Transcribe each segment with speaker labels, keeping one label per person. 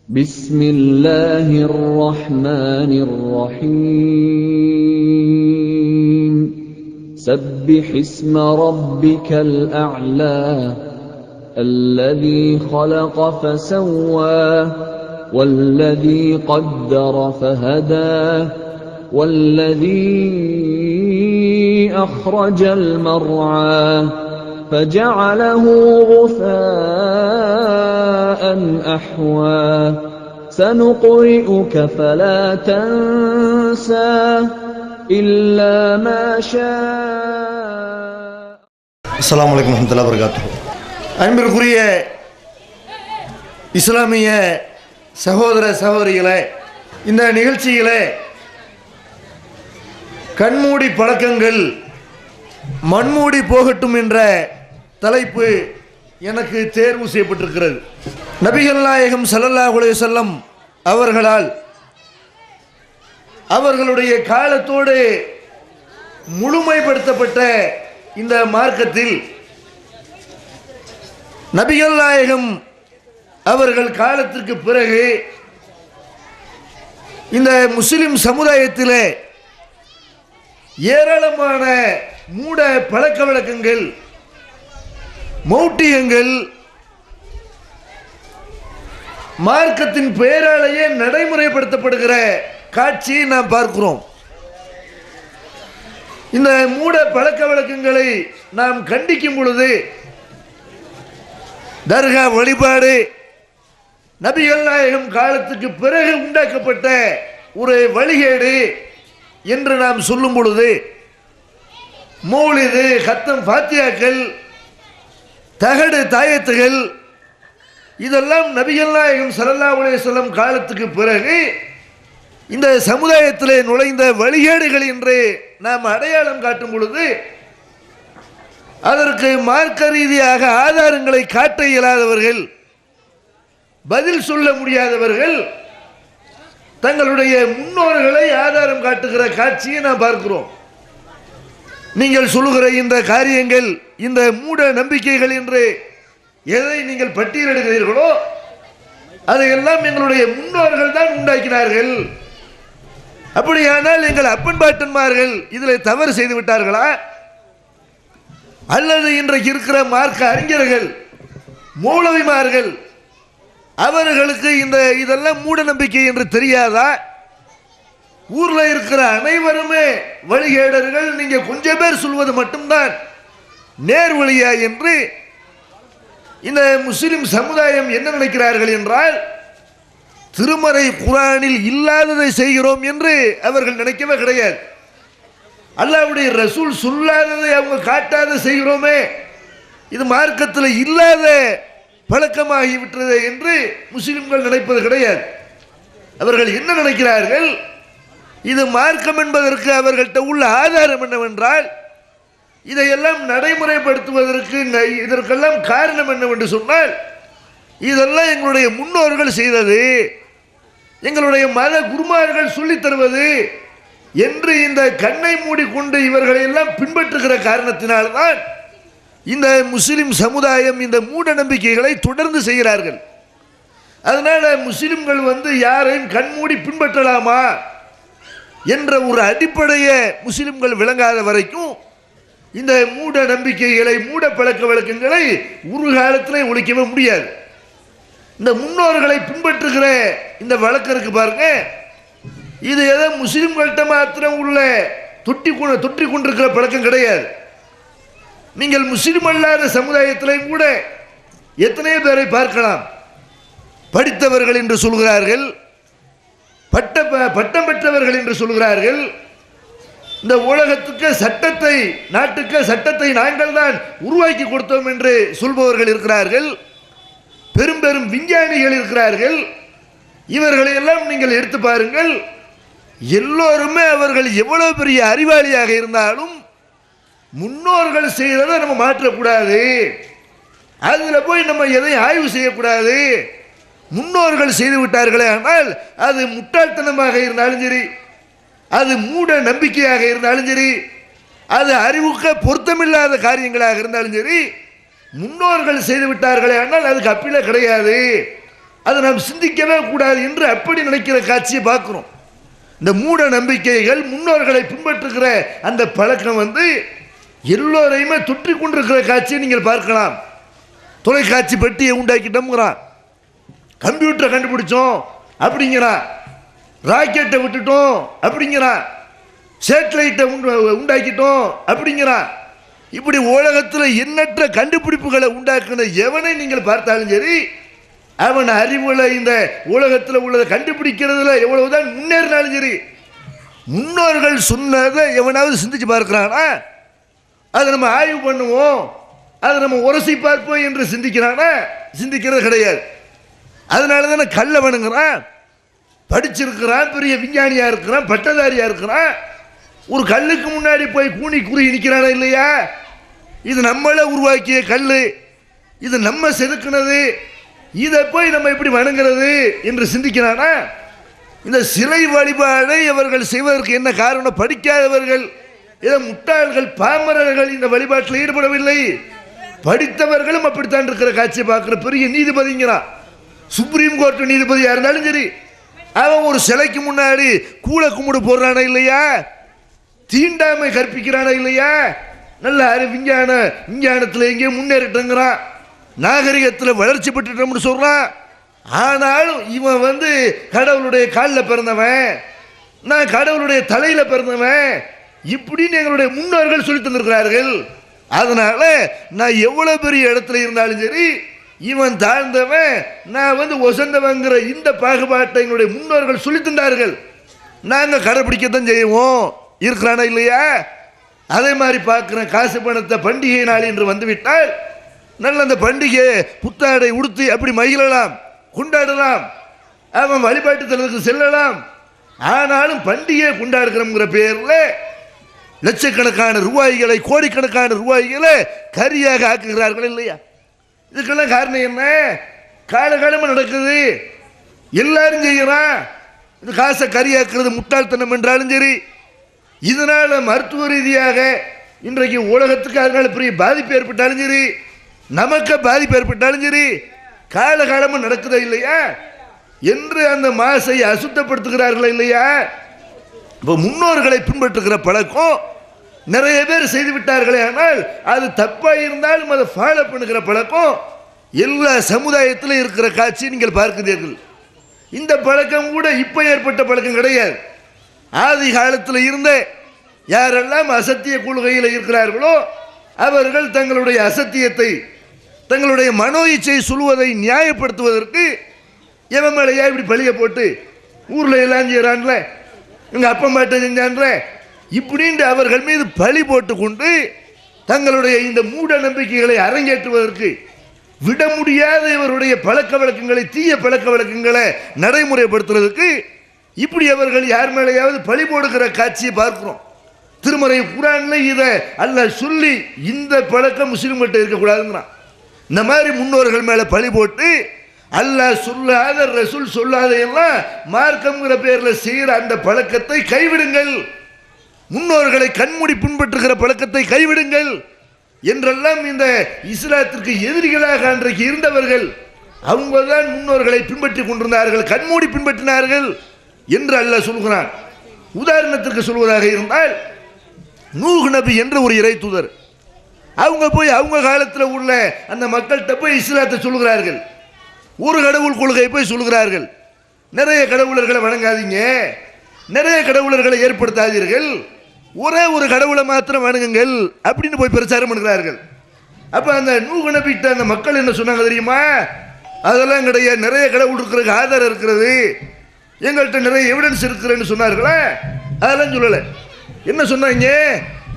Speaker 1: بسم الله الرحمن الرحيم سبح اسم ربك الأعلى الذي خلق فسوى والذي قدر فهدى والذي أخرج المرعى فجعله غثاء أحوى سنقرئك فلا تنسى إلا ما شاء.
Speaker 2: அஸ்ஸலாமு அலைக்கும் வரஹ்மத்துல்லாஹி வபரகாத்துஹு. அன்பிற்குரிய இஸ்லாமிய சகோதர சகோதரிகளே, இந்த நிகழ்ச்சியிலே கண்மூடி பழக்கங்கள் மண்மூடி போகட்டும் என்ற தலைப்பு எனக்கு தேர்வு செய்யப்பட்டிருக்கிறது. நபிகள் நாயகம் ஸல்லல்லாஹு அலைஹி வஸல்லம் அவர்களால் அவர்களுடைய காலத்தோடு முழுமைப்படுத்தப்பட்ட இந்த மார்க்கத்தில் நபிகள் நாயகம் அவர்கள் காலத்திற்கு பிறகு இந்த முஸ்லிம் சமுதாயத்திலே ஏராளமான மூட பழக்க வழக்கங்கள், மௌட்டியங்கள் மார்க்கத்தின் பெயராலேயே நடைமுறைப்படுத்தப்படுகிற காட்சியை நாம் பார்க்கிறோம். இந்த மூட பழக்க வழக்கங்களை நாம் கண்டிக்கும் பொழுது தர்கா வழிபாடு நபிகள் நாயகம் காலத்துக்கு பிறகு உண்டாக்கப்பட்ட ஒரு வழிகேடு என்று நாம் சொல்லும் பொழுது மௌலிது, கத்தம், ஃபாத்தியாக்கள், தகடு தாயத்துகள் இதெல்லாம் நபிகள் நாயகம் ஸல்லல்லாஹு அலைஹி வஸல்லம் காலத்துக்கு பிறகு இந்த சமுதாயத்திலே நுழைந்த வழிகேடுகள் என்று நாம் அடையாளம் காட்டும் பொழுது அதற்கு மார்க்க ரீதியாக ஆதாரங்களை காட்ட இயலாதவர்கள், பதில் சொல்ல முடியாதவர்கள் தங்களுடைய முன்னோர்களை ஆதாரம் காட்டுகிற காட்சியை நாம் பார்க்கிறோம். நீங்கள் சொல்லுகிற இந்த காரியங்கள், இந்த மூட நம்பிக்கைகள் என்று எதை நீங்கள் பட்டியலிடுகிறீர்களோ அதையெல்லாம் எங்களுடைய முன்னோர்கள் தான் உண்டாக்கினார்கள். அப்படியானால் எங்கள் அப்பன் பாட்டன்மார்கள் இதில் தவறு செய்து விட்டார்களா? அல்லது இன்றைக்கு இருக்கிற மார்க்க அறிஞர்கள், மௌலவிமார்கள் அவர்களுக்கு இதெல்லாம் மூட நம்பிக்கை என்று தெரியாதா? ஊர்ல இருக்கிற அனைவருமே வழிகேடர்கள், நீங்க கொஞ்சம் பேர் சொல்வது மட்டும்தான் நேர் வழியா என்று இந்த முஸ்லிம் சமுதாயம் என்ன நினைக்கிறார்கள் என்றால், திருமறை குர்ஆனில் இல்லாததை செய்கிறோம் என்று அவர்கள் நினைக்கவே கிடையாது. அல்லாஹ்வுடைய ரசூல் சொல்லாததை அவங்க காட்டாத செய்கிறோமே, இது மார்க்கத்தில் இல்லாத பழக்கமாகிவிட்டது என்று முஸ்லிம்கள் நினைப்பது கிடையாது. அவர்கள் என்ன நினைக்கிறார்கள்? இது மார்க்கம் என்பதற்கு அவர்கள்ட்ட உள்ள ஆதாரம் என்னவென்றால், இதையெல்லாம் நடைமுறைப்படுத்துவதற்கு இதற்கெல்லாம் காரணம் என்னவென்று சொன்னால், இதெல்லாம் எங்களுடைய முன்னோர்கள் செய்தது, எங்களுடைய மத குருமார்கள் சொல்லித் தருவது என்று இந்த கண்ணை மூடிக்கொண்டு இவர்களை எல்லாம் பின்பற்றுகிற காரணத்தினால்தான் இந்த முஸ்லிம் சமுதாயம் இந்த மூட நம்பிக்கைகளை தொடர்ந்து செய்கிறார்கள். அதனால முஸ்லிம்கள் யாரையும் கண்மூடி பின்பற்றலாமா என்ற ஒரு அடிப்படையை முஸ்லிம்கள் விளங்காத வரைக்கும் இந்த மூட நம்பிக்கைகளை, மூட பழக்க வழக்கங்களை ஒரு காலத்திலே ஒழிக்கவே முடியாது. இந்த முன்னோர்களை பின்பற்றுகிற இந்த வழக்கம் இருக்கு பாருங்க, இது ஏதோ முஸ்லிம்கள்ட்ட மாத்திரம் உள்ள தொட்டி கொண்டிருக்கிற பழக்கம் கிடையாது. நீங்கள் முஸ்லிம் அல்லாத சமுதாயத்திலையும் கூட எத்தனையோ பேரை பார்க்கலாம். படித்தவர்கள் என்று சொல்கிறார்கள், பட்டம் பெற்றவர்கள் என்று சொல்கிறார்கள், இந்த உலகத்துக்கு சட்டத்தை, நாட்டுக்கு சட்டத்தை நாங்கள் தான் உருவாக்கி கொடுத்தோம் என்று சொல்பவர்கள் இருக்கிறார்கள். பெரும் பெரும் விஞ்ஞானிகள் இருக்கிறார்கள். இவர்களை எல்லாம் நீங்கள் எடுத்து பாருங்கள். எல்லோருமே அவர்கள் எவ்வளவு பெரிய அறிவாளியாக இருந்தாலும் முன்னோர்கள் செய்ததை நம்ம மாற்றக்கூடாது, அதில் போய் நம்ம எதையும் ஆய்வு செய்யக்கூடாது. முன்னோர்கள் செய்து விட்டார்களே ஆனால் அது முட்டாள்தனமாக இருந்தாலும் சரி, அது மூட நம்பிக்கையாக இருந்தாலும் சரி, அது அறிவுக்கு பொருத்தமில்லாத காரியங்களாக இருந்தாலும் சரி, முன்னோர்கள் செய்து விட்டார்களே ஆனால் அதுக்கு அப்பீலே கிடையாது. அதை நாம் சிந்திக்கவே கூடாது என்று அப்படி நினைக்கிற காட்சியை பார்க்கிறோம். இந்த மூட நம்பிக்கைகள், முன்னோர்களை பின்பற்றுகிற அந்த பழக்கம் எல்லோரையுமே தொற்றி கொண்டிருக்கிற காட்சியை நீங்கள் பார்க்கலாம். தொலைக்காட்சி பெட்டியை உண்டாக்கிட்டோம்ங்கிறான், கம்ப்யூட்டரை கண்டுபிடிச்சோம் அப்படிங்கிறான், ராக்கெட்டை விட்டுட்டோம் அப்படிங்கிறான், சேட்டலைட்டை உண்டாக்கிட்டோம் அப்படிங்கிறான். இப்படி உலகத்தில் எண்ணற்ற கண்டுபிடிப்புகளை உண்டாக்குன எவனை நீங்கள் பார்த்தாலும் சரி, அவன் அறிவுல இந்த உலகத்தில் உள்ளதை கண்டுபிடிக்கிறதுல எவ்வளவுதான் முன்னேறினாலும் சரி, முன்னோர்கள் சொன்னதை எவனாவது சிந்திச்சு பார்க்கிறானா? அதை நம்ம ஆய்வு பண்ணுவோம், அதை நம்ம உரசி பார்ப்போம் என்று சிந்திக்கிறானா? சிந்திக்கிறது கிடையாது. அதனால தானே கல்லவனுங்கிறான், படிச்சிருக்கிறான், பெரிய விஞ்ஞானியா இருக்கிறான், பட்டதாரியா இருக்கிறான், ஒரு கல்லுக்கு முன்னாடி போய் கூனி குறுகி நிற்கிறானா இல்லையா? இது நம்மளே உருவாக்கிய கல், இது நம்ம செதுக்கினது, இதை போய் நம்ம எப்படி வணங்குறது என்று சிந்திக்கிறானா? இந்த சிலை வழிபாடை அவர்கள் செய்வதற்கு என்ன காரணம்? படிக்காதவர்கள், ஏதோ முட்டாள்கள், பாமரர்கள் இந்த வழிபாட்டில் ஈடுபடவில்லை. படித்தவர்களும் அப்படித்தான் இருக்கிற காட்சியை பார்க்கிற பெரிய நீதிபதிங்கிறான். சுப்ரீம் கோர்ட் நீதிபதியா இருந்தாலும் சரி, அவன் ஒரு சிலைக்கு முன்னாடி கூல கும்பிடு போடுறானா இல்லையா? தீண்டாமை கற்பிக்கிறானா இல்லையா? நல்ல விஞ்ஞானத்தில் எங்கேயோ முன்னேறிட்டுங்கிறான், நாகரிகத்தில் வளர்ச்சி பெற்றுட்டோம்னு சொல்றான். ஆனாலும் இவன் கடவுளுடைய காலில் பிறந்தவன், நான் கடவுளுடைய தலையில பிறந்தவன் இப்படின்னு எங்களுடைய முன்னோர்கள் சொல்லி தந்திருக்கிறார்கள். அதனால நான் எவ்வளவு பெரிய இடத்துல இருந்தாலும் சரி, இவன் தாழ்ந்தவன், நான் ஒசந்தவங்கிற இந்த பாகுபாட்டை எங்களுடைய முன்னோர்கள் சொல்லி தந்தார்கள், நாங்கள் கடைபிடிக்கத்தான் செய்வோம். இருக்கிறானா இல்லையா? அதே மாதிரி பார்க்குறேன், காசு பணத்தை பண்டிகை நாள் என்று வந்துவிட்டால் நல்ல அந்த பண்டிகை புத்தாடை உடுத்தி அப்படி மகிழலாம், கொண்டாடலாம், அவன் வழிபாட்டு தலத்துக்கு செல்லலாம். ஆனாலும் பண்டிகை கொண்டாடுகிறோங்கிற பேரில் லட்சக்கணக்கான ரூபாய்களை, கோடிக்கணக்கான ரூபாய்களை கரியாக ஆக்குகிறார்கள் இல்லையா? இதுக்கெல்லாம் காரணம் என்ன? காலகாலமாக நடக்குது, எல்லாரும் செய்யறான். இது காசை கரியாக்குறது முட்டாள்தனம் என்றாலும் சரி, இதனால மருத்துவ ரீதியாக இன்றைக்கு உலகத்துக்கு அதனால பெரிய பாதிப்பு ஏற்பட்டாலும் சரி, நமக்கு பாதிப்பு ஏற்பட்டாலும் சரி, காலகாலமாக நடக்குதா இல்லையா என்று அந்த மாசை அசுத்தப்படுத்துகிறார்களா இல்லையா? இப்போ முன்னோர்களை பின்பற்றுகிற பழக்கம் நிறைய பேர் செய்து விட்டார்களே, ஆனால் அது தப்பாக இருந்தாலும் அதை ஃபாலோ பண்ணுகிற பழக்கம் எல்லா சமுதாயத்திலும் இருக்கிற காட்சி நீங்கள் பார்க்கிறீர்கள். இந்த பழக்கம் கூட இப்போ ஏற்பட்ட பழக்கம் கிடையாது. ஆதி காலத்தில் இருந்த யாரெல்லாம் அசத்திய கொள்கையில் இருக்கிறார்களோ அவர்கள் தங்களுடைய அசத்தியத்தை, தங்களுடைய மனோ இச்சை சொல்வதை நியாயப்படுத்துவதற்கு எவன் மேலையா இப்படி பழிய போட்டு ஊரில் எல்லாம் செய்கிறான்ல, எங்கள் அப்பா மாட்ட செஞ்சான்ற இப்படின்ட்டு அவர்கள் மீது பழி போட்டு கொண்டு தங்களுடைய இந்த மூட நம்பிக்கைகளை அரங்கேற்றுவதற்கு விட முடியாத இவருடைய பழக்க வழக்கங்களை, தீய பழக்க வழக்கங்களை நடைமுறைப்படுத்துறதுக்கு இப்படி அவர்கள் யார் மேலேயாவது பழி போடுகிற காட்சியை பார்க்கிறோம். திருமறை குர்ஆன்ல இதை அல்லாஹ் சொல்லி இந்த பழக்கம் முஸ்லிம்கிட்ட இருக்கக்கூடாதுங்கிறான். இந்த மாதிரி முன்னோர்கள் மேலே பழி போட்டு அல்லாஹ் சொல்லாத, ரசூல் சொல்லாத எல்லாம் மார்க்கம்ங்கிற பேரில் செய்கிற அந்த பழக்கத்தை கைவிடுங்கள், முன்னோர்களை கண்மூடி பின்பற்றுகிற பழக்கத்தை கைவிடுங்கள் என்றெல்லாம் இந்த இஸ்லாத்திற்கு எதிரிகளாக அன்றைக்கு இருந்தவர்கள் அவங்க தான் முன்னோர்களை பின்பற்றி கொண்டிருந்தார்கள், கண்மூடி பின்பற்றினார்கள் என்று அல்லாஹ் சொல்கிறான். உதாரணத்திற்கு சொல்வதாக இருந்தால், நூஹ் நபி என்ற ஒரு இறை தூதர், அவங்க போய் அவங்க காலத்தில் உள்ள அந்த மக்கள்கிட்ட போய் இஸ்லாத்தை சொல்கிறார்கள், ஒரு கடவுள் கொள்கையை போய் சொல்கிறார்கள். நிறைய கடவுளர்களை வணங்காதீங்க, நிறைய கடவுளர்களை ஏற்படுத்தாதீர்கள், ஒரே ஒரு கடவுளை மாத்திரம் வணங்குங்கள் அப்படின்னு போய் பிரச்சாரம் பண்ணுகிறார்கள். அப்போ அந்த நூஹ் நபிட்ட அந்த மக்கள் என்ன சொன்னாங்க தெரியுமா? அதெல்லாம் கிடையாது, நிறைய கடவுள் இருக்கிறதுக்கு ஆதாரம் இருக்கிறது, எங்கள்கிட்ட நிறைய எவிடன்ஸ் இருக்கிறேன்னு சொன்னார்களா? அதெல்லாம் சொல்லலை. என்ன சொன்னாங்க?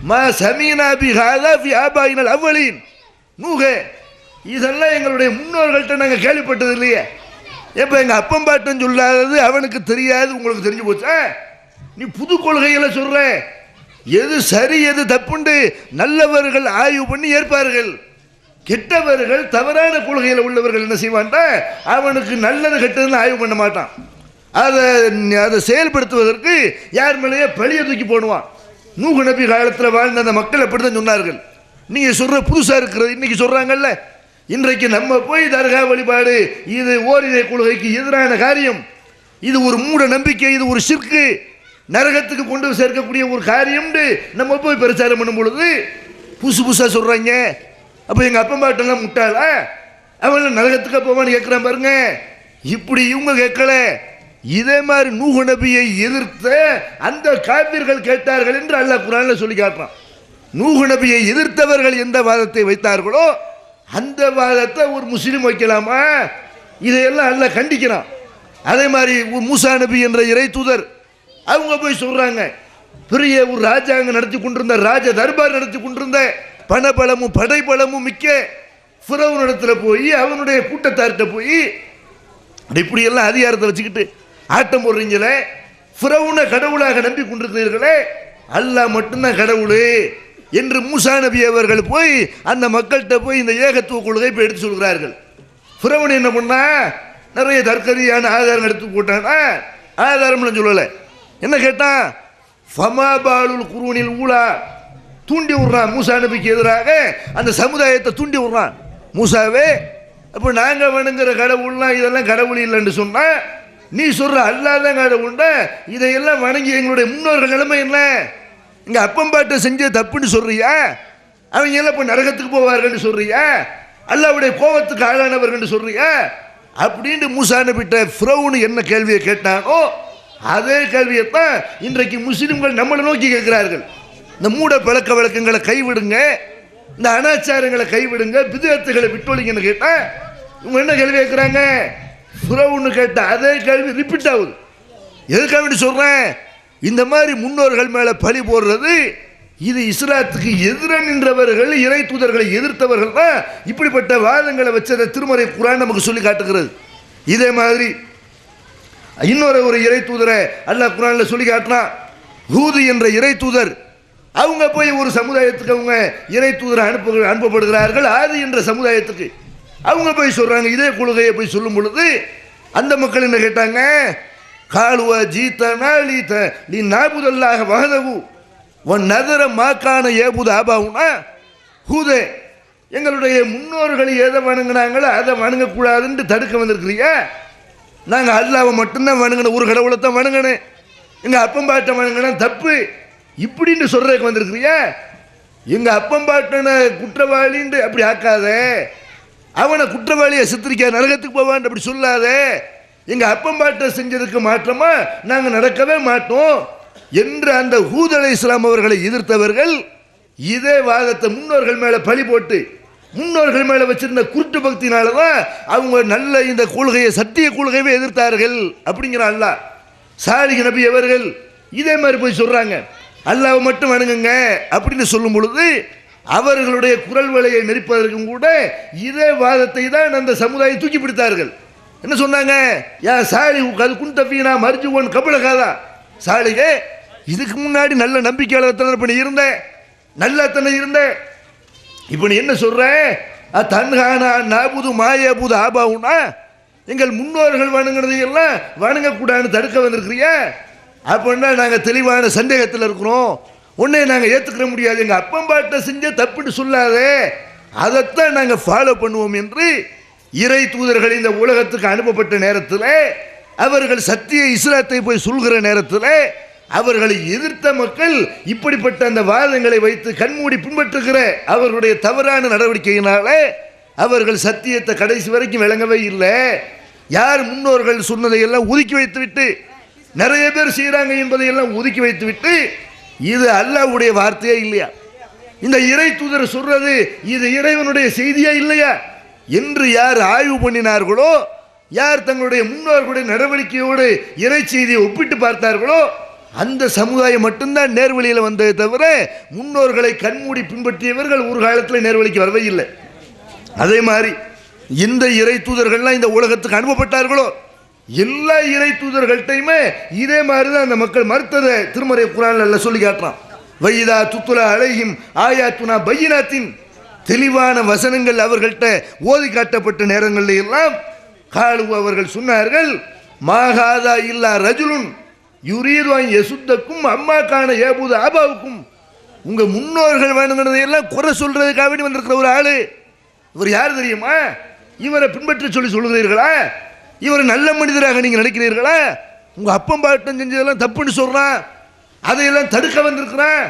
Speaker 2: மா சமீனா பி ஹாதா ஃபி ஆபாயினல் அவ்வலீன். நூஹே, இதெல்லாம் எங்களுடைய முன்னோர்கள்ட்ட நாங்கள் கேள்விப்பட்டது இல்லையே. எப்போ எங்கள் அப்பம் பாட்டன் சொல்லாதது அவனுக்கு தெரியாது, உங்களுக்கு தெரிஞ்சு போச்சா? நீ புது கொள்கைகளை சொல்ற, எது சரி எது தப்புண்டு நல்லவர்கள் ஆய்வு பண்ணி ஏற்பார்கள், கெட்டவர்கள் தவறான கொள்கையில் உள்ளவர்கள் என்ன செய்வான்டா, அவனுக்கு நல்லது கெட்டதுன்னு ஆய்வு பண்ண மாட்டான். அதை செயல்படுத்துவதற்கு யார் மேலேயே பழிய தூக்கி போடுவான். நூஹ் நபி காலத்தில் வாழ்ந்த அந்த மக்கள் அப்படித்தான் சொன்னார்கள். நீங்கள் சொல்கிற புதுசாக இருக்கிறது, இன்னைக்கு சொல்கிறாங்கல்ல, இன்றைக்கு நம்ம போய் தர்கா வழிபாடு இது ஓரிரை கொள்கைக்கு எதிரான காரியம், இது ஒரு மூட நம்பிக்கை, இது ஒரு ஷிர்க்கு, நரகத்துக்கு கொண்டு சேர்க்கக்கூடிய ஒரு காரியம் நம்ம போய் பிரச்சாரம் பண்ணும் பொழுது புதுசு புதுசாக சொல்றாங்க. அப்போ எங்கள் அப்பா பாட்டெல்லாம் முட்டாளா, அவன் நரகத்துக்கு போவான்னு கேட்குறான் பாருங்க. இப்படி இவங்க கேட்கல, இதே மாதிரி நூஹ் நபியை எதிர்த்த அந்த காபிர்கள் கேட்டார்கள் என்று அல்லாஹ் குர்ஆன்ல சொல்லி காட்டுறான். நூஹ் நபியை எதிர்த்தவர்கள் எந்த வாதத்தை வைத்தார்களோ அந்த வாதத்தை ஒரு முஸ்லீம் வைக்கலாமா? இதையெல்லாம் அல்லாஹ் கண்டிக்கிறான். அதே மாதிரி மூசா நபி என்ற இறை தூதர் அவங்க போய் சொல்றாங்க, பெரிய ஒரு ராஜாங்க நடத்தி கொண்டிருந்த, ராஜ தர்பார் நடத்தி கொண்டிருந்த, பணபலமும் படைபலமும் மிக்க ஃபிரௌன் இடத்துல போய் அவனுடைய கூட்டத்தார்கிட்ட போய் இப்படி எல்லாம் அதிகாரத்தை வச்சுக்கிட்டு ஆட்டம் போடுறீங்களே, ஃபிரௌனை கடவுளாக நம்பி கொண்டிருக்கிறீர்களே, அல்லாஹ் மட்டும்தான் கடவுள் என்று மூசா நபி அவர்கள் போய் அந்த மக்கள்கிட்ட போய் இந்த ஏகத்துவ கொள்கை போய் எடுத்து சொல்கிறார்கள். ஃபிரௌன் என்ன பண்ணா, நிறைய தற்கதியான ஆதாரம் எடுத்து போட்டானா, ஆதாரம்னு சொல்லலை, என்ன கேட்டான், ஃபமா பாலுல் குரூனில் ஊலா தூண்டி விடுறான். மூசா நபிக்கு எதிராக அந்த சமுதாயத்தை தூண்டி விடுறான். மூசாவே, அப்போ நாங்கள் வணங்குற கடவுள்லாம் இதெல்லாம் கடவுள் இல்லைன்னு சொன்னா, நீ சொல்ற அல்லாதான் கடவுள்ட, இதையெல்லாம் வணங்கி எங்களுடைய முன்னோர்கள் நிலைமை என்ன, இங்கே அப்பம்பாட்டை செஞ்ச தப்புன்னு சொல்றியா, அவங்க எல்லாம் இப்போ நரகத்துக்கு போவார்கள் சொல்றியா, அல்லாவுடைய கோபத்துக்கு ஆளானவர்கள் சொல்றியா அப்படின்னு மூசா நபிட்ட ஃபிரௌன் என்ன கேள்வியை கேட்டானோ அதே கேள்வியைத்தான் இன்றைக்கு முஸ்லிம்கள் நம்மளை நோக்கி கேட்கிறார்கள். இந்த மூட பழக்க வழக்கங்களை கைவிடுங்க, இந்த அனாச்சாரங்களை கைவிடுங்க, பிதஅத்துகளை விட்டொழிங்கன்னு கேட்டா இவங்க என்ன கேள்வி கேட்குறாங்க, ஃபிரௌன் கேட்ட அதே கேள்வி ரிப்பீட் ஆகுது. எதுக்காக சொல்றேன், இந்த மாதிரி முன்னோர்கள் மேல பழி போடுறது, இது இஸ்லாத்துக்கு எதிராக நின்றவர்கள், இறை தூதர்களை எதிர்த்தவர்கள் தான் இப்படிப்பட்ட வாதங்களை வச்சதை திருமறை குர்ஆன் நமக்கு சொல்லி காட்டுகிறது. இதே மாதிரி இன்னொரு ஒரு இறை தூதரை அல்லாஹ் குர்ஆன்ல சொல்லி காட்டினான். ஹூது என்ற இறை தூதர் அவங்க போய் ஒரு சமுதாயத்துக்கு அவங்க இறை தூதரை அனுப்பப்படுகிறார்கள். ஆதி என்ற சமுதாயத்துக்கு அவங்க போய் சொல்றாங்க, இதே கொள்கையை போய் சொல்லும் பொழுது அந்த மக்கள் என்ன கேட்டாங்க, காலுவா ஜீத்தனா லீ நாபுதல்லாஹ வஹதஹு வ நதர மாக்கான ஏபுத ஆபாவுனா, ஹூதே எங்களுடைய முன்னோர்கள் எதை வணங்கினாங்களோ அதை வணங்கக்கூடாதுன்னு தடுக்க வந்திருக்கிறியா, நாங்கள் அல்லாவை மட்டும்தான் வணங்கணும், ஒரு கடவுளை தான் வணங்கணும், எங்கள் அப்பம்பாட்டை வணங்கினா தப்பு இப்படின்னு சொல்றதுக்கு வந்திருக்கிறியா, எங்கள் அப்பம்பாட்டனை குற்றவாளின்னு அப்படி ஆக்காத, அவனை குற்றவாளியை சித்திரிக்க நரகத்துக்கு போவான் அப்படி சொல்லாத, எங்கள் அப்பம்பாட்டை செஞ்சதுக்கு மாற்றமா நாங்கள் நடக்கவே மாட்டோம் என்று அந்த ஹூத் அலைஹிஸ்ஸலாம் அவர்களை எதிர்த்தவர்கள் இதே வாதத்தை முன்னோர்கள் மேலே பழி போட்டு முன்னோர்கள் மேலே வச்சிருந்த குருட்டு பக்தினால தான் அவங்க நல்ல இந்த கொள்கையை சத்திய கொள்கையை எதிர்த்தார்கள் அப்படிங்கிற அல்லாஹ். சாலிஹ் நபி அவர்கள் இதே மாதிரி போய் சொல்றாங்க, அல்லாஹ்வை மட்டும் வணங்குங்க அப்படின்னு சொல்லும் பொழுது அவர்களுடைய குரல் வலையை நெரிப்பதற்கும் கூட இதே வாதத்தை தான் அந்த சமுதாயம் தூக்கி பிடித்தார்கள். என்ன சொன்னாங்க, யா சாலிஹ் கது குன்த ஃபீனா மர்ஜுவன் கபலகாதா, சாலிஹே இதுக்கு முன்னாடி நல்ல நம்பிக்கையாளர் இப்ப நீ இருந்த, நல்லா தானே இருந்த, இப்போ நீ என்ன சொல்ற, தன்ஹானா நாபுது மாயபுது ஆபாவுனா எங்கள் முன்னோர்கள் வணங்கினதையெல்லாம் வணங்கக்கூடாதுன்னு தடுக்க வந்திருக்கிறியா, அப்படின்னா நாங்கள் தெளிவான சந்தேகத்தில் இருக்கிறோம், உடனே நாங்கள் ஏற்றுக்கிற முடியாது, எங்கள் அப்பம்பாட்டை செஞ்ச தப்புன்னு சொல்லாதே, அதைத்தான் நாங்கள் ஃபாலோ பண்ணுவோம் என்று இறை தூதர்கள் இந்த உலகத்துக்கு அனுப்பப்பட்ட நேரத்தில் அவர்கள் சத்திய இஸ்லாத்தை போய் சொல்கிற நேரத்தில் அவர்களை எதிர்த்த மக்கள் இப்படிப்பட்ட அந்த வாதங்களை வைத்து கண்மூடி பின்பற்றுகிற அவர்களுடைய தவறான நடவடிக்கையினாலே அவர்கள் சத்தியத்தை கடைசி வரைக்கும் விளங்கவே இல்லை. யார் முன்னோர்கள் சொன்னதை எல்லாம் ஒதுக்கி வைத்துவிட்டு நிறைய பேர் செய்கிறாங்க என்பதையெல்லாம் ஒதுக்கி வைத்துவிட்டு இது அல்லாஹ்வுடைய வார்த்தையே இல்லையா, இந்த இறை தூதர் சொல்றது இது இறைவனுடைய செய்தியா இல்லையா என்று யார் ஆய்வு பண்ணினார்களோ, யார் தங்களுடைய முன்னோர்களுடைய நடவடிக்கையோடு இறை செய்தியை ஒப்பிட்டு பார்த்தார்களோ அந்த சமுதாயம் மட்டும்தான் நேர்வழியில் வந்ததை தவிர முன்னோர்களை கண்மூடி பின்பற்றியவர்கள் ஒரு காலத்தில் நேர்வழிக்கு வரவே இல்லை. அதே மாதிரி இந்த இறை தூதர்கள்லாம் இந்த உலகத்துக்கு அனுப்பப்பட்டார்களோ எல்லா இறை தூதர்கள்ட்டையுமே இதே மாதிரி தான் அந்த மக்கள் மறுத்ததை திருமறை குர்ஆன்ல சொல்லி காட்டுறான். வைதா துத்துலா அலைஹிம் ஆயாத்துனா பையினாத்தின், தெளிவான வசனங்கள் அவர்கள்ட்ட ஓதி காட்டப்பட்ட நேரங்களில் எல்லாம் காலு அவர்கள் சொன்னார்கள், மாகாதா இல்லா ரஜுலுன் யுரீதுன் யசுத்தக்கும் அம்மாக்கான ஏபுது ஆபாவுக்கும், உங்க முன்னோர்கள் வணங்கினதையெல்லாம் குறை சொல்றதுக்காக வேண்டி வந்திருக்கிற ஒரு ஆளு, இவர் யார் தெரியுமா? இவரை பின்பற்ற சொல்லி சொல்லுகிறீர்களா? இவர் நல்ல மனிதராக நீங்க நினைக்கிறீர்களா? உங்க அப்பம் பாட்டம் செஞ்சதெல்லாம் தப்புன்னு சொல்றான், அதையெல்லாம் தடுக்க வந்திருக்கிறான்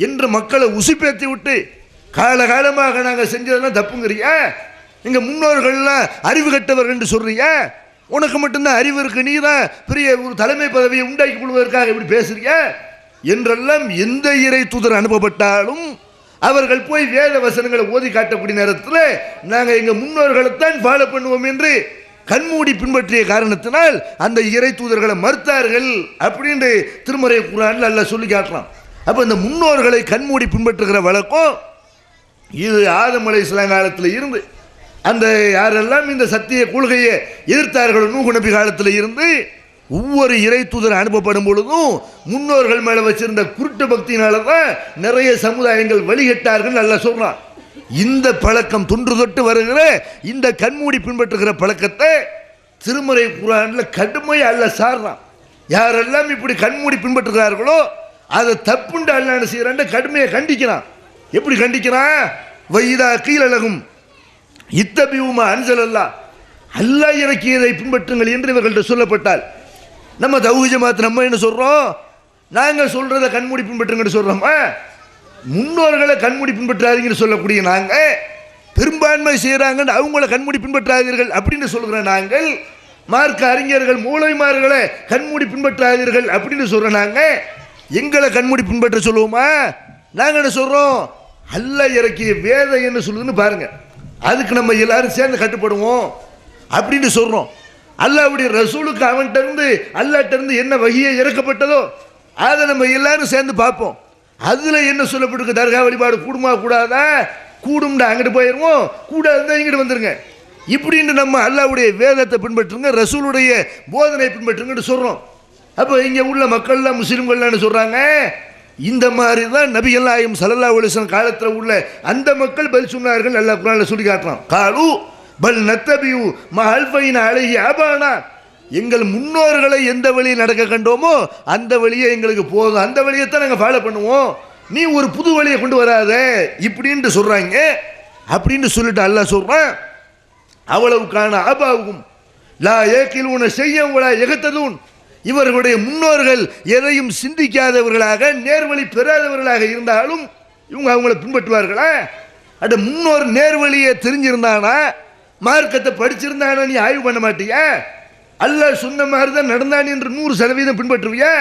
Speaker 2: என்று மக்களை உசுப்பேத்தி விட்டு காலகாலமாக நாங்கள் செஞ்சதெல்லாம் தப்புங்கிறியா? எங்க முன்னோர்கள்லாம் அறிவு கட்டவர்கள் என்று சொல்றியா? உனக்கு மட்டும்தான் அறிவு இருக்கு, நீ தான் பெரிய ஒரு தலைமை பதவியை உண்டாக்கி கொள்வதற்காக இப்படி பேசுறியா என்றெல்லாம் எந்த இறை தூதர் அனுப்பப்பட்டாலும் அவர்கள் போய் வேத வசனங்களை ஓதி காட்டக்கூடிய நேரத்தில் நாங்கள் எங்கள் முன்னோர்களைத்தான் ஃபாலோ பண்ணுவோம் என்று கண்மூடி பின்பற்றிய காரணத்தினால் அந்த இறை தூதர்களை மறுத்தார்கள் அப்படின்னு திருமறை குர்ஆன்ல அல்லாஹ் சொல்லி காட்டுறான். அப்போ இந்த முன்னோர்களை கண்மூடி பின்பற்றுகிற வழக்கம் இது ஆதம் அலைஹிஸ்ஸலாம் காலத்தில் இருந்து அந்த யாரெல்லாம் இந்த சத்திய கொள்கையை எதிர்த்தார்களோ நூஹ் நபி காலத்தில் இருந்து ஒவ்வொரு இறை தூதர் அனுப்பப்படும் பொழுதும் முன்னோர்கள் மேலே வச்சிருந்த குருட்டு பக்தியினால தான் நிறைய சமுதாயங்கள் வழிகட்டார்கள் நல்லா சொல்றான். இந்த பழக்கம் தொன்று தொட்டு வருகிற இந்த கண்மூடி பின்பற்றுகிற பழக்கத்தை திருமறை குர்ஆன்ல கடுமையாக அல்லாஹ் சார்றான். யாரெல்லாம் இப்படி கண்மூடி பின்பற்றுகிறார்களோ அதை தப்புண்டு அல்லாஹ் என்ன செய்யறான்? கடுமையை கண்டிக்கிறான். எப்படி கண்டிக்கிறான்? வைதா கீழலகும் இத்தபியுமா அன்சலல்லா, அல்லாஹ் இறக்கியதை பின்பற்றுங்கள் என்று இவர்கள்ட்ட சொல்லப்பட்டால் நம்ம தௌஹீத் ஜமாத் நம்ம என்ன சொல்றோம்? நாங்கள் சொல்றதை கண்மூடி பின்பற்றுங்கன்னு சொல்றோமா? முன்னோர்களை கண்மூடி பின்பற்றாதீங்கன்னு சொல்லக்கூடிய நாங்கள் பெரும்பான்மை செய்கிறாங்கன்னு அவங்கள கண்மூடி பின்பற்றாதீர்கள் அப்படின்னு சொல்கிற நாங்கள் மார்க்க அறிஞர்கள் மூளைமார்களை கண்மூடி பின்பற்றாதீர்கள் அப்படின்னு சொல்கிற நாங்கள் எங்களை கண்மூடி பின்பற்ற சொல்லுவோமா? நாங்கள் என்ன சொல்கிறோம்? அல்லாஹ் இறக்கிய வேதம் என்ன சொல்லுதுன்னு பாருங்க, அதுக்கு நம்ம எல்லாரும் சேர்ந்து கட்டுப்படுவோம் அப்படின்னு சொல்கிறோம். அல்லாஹ்வுடைய ரசூலுக்கு அவன்கிட்ட இருந்து அல்லாஹ்ட்ட இருந்து என்ன வஹியை இறக்கப்பட்டதோ அதை நம்ம எல்லாரும் சேர்ந்து பார்ப்போம். அதில் என்ன சொல்லப்பட்டிருக்கு? தர்கா வழிபாடு கூடுமா கூடாதா? கூடும்டா அங்கிட்டு போயிடுவோம், கூடாதுதான் இங்கிட்டு வந்துருங்க. இப்படின்னு நம்ம அல்லாஹ்வுடைய வேதத்தை பின்பற்றுங்க, ரசூலுடைய போதனை பின்பற்றுங்கன்னு சொல்கிறோம். அப்போ இங்கே உள்ள மக்கள்லாம் முஸ்லீம்கள்லாம் என்ன சொல்கிறாங்க? இந்த மாதிரி தான் நபிகள் நாயகம் ஸல்லல்லாஹு அலைஹி வஸல்லம் காலத்தில் உள்ள அந்த மக்கள் பதில் சொன்னார்கள். அல்லாஹ் குர்ஆன்ல சொல்லி காட்டுறான். காலு பல் நத்தபியு மா அல்ஃபைன அலைஹி அபானா, எங்கள் முன்னோர்களை எந்த வழியை நடக்க கண்டோமோ அந்த வழியை எங்களுக்கு போதும், அந்த வழியை தான் நாங்கள் ஃபாலோ பண்ணுவோம், நீ ஒரு புது வழியை கொண்டு வராத இப்படின்ட்டு சொல்றாங்க. அப்படின்னு சொல்லிட்டு அல்லாஹ் சொல்றான், அவ்வளவுக்கான ஆபாவும் லா ஏகிலூன ஷையன் வலா யஹ்ததூன், இவர்களுடைய முன்னோர்கள் எதையும் சிந்திக்காதவர்களாக நேர்வழி பெறாதவர்களாக இருந்தாலும் இவங்க அவங்கள பின்பற்றுவார்களா? அட முன்னோர் நேர்வழியை தெரிஞ்சிருந்தானா, மார்க்கத்தை படிச்சிருந்தானா நீ ஆய்வு பண்ண மாட்டியா? அல்லாஹ் சொன்ன மாதிரி தான் நடந்தான் என்று 100% பின்பற்றுவியா?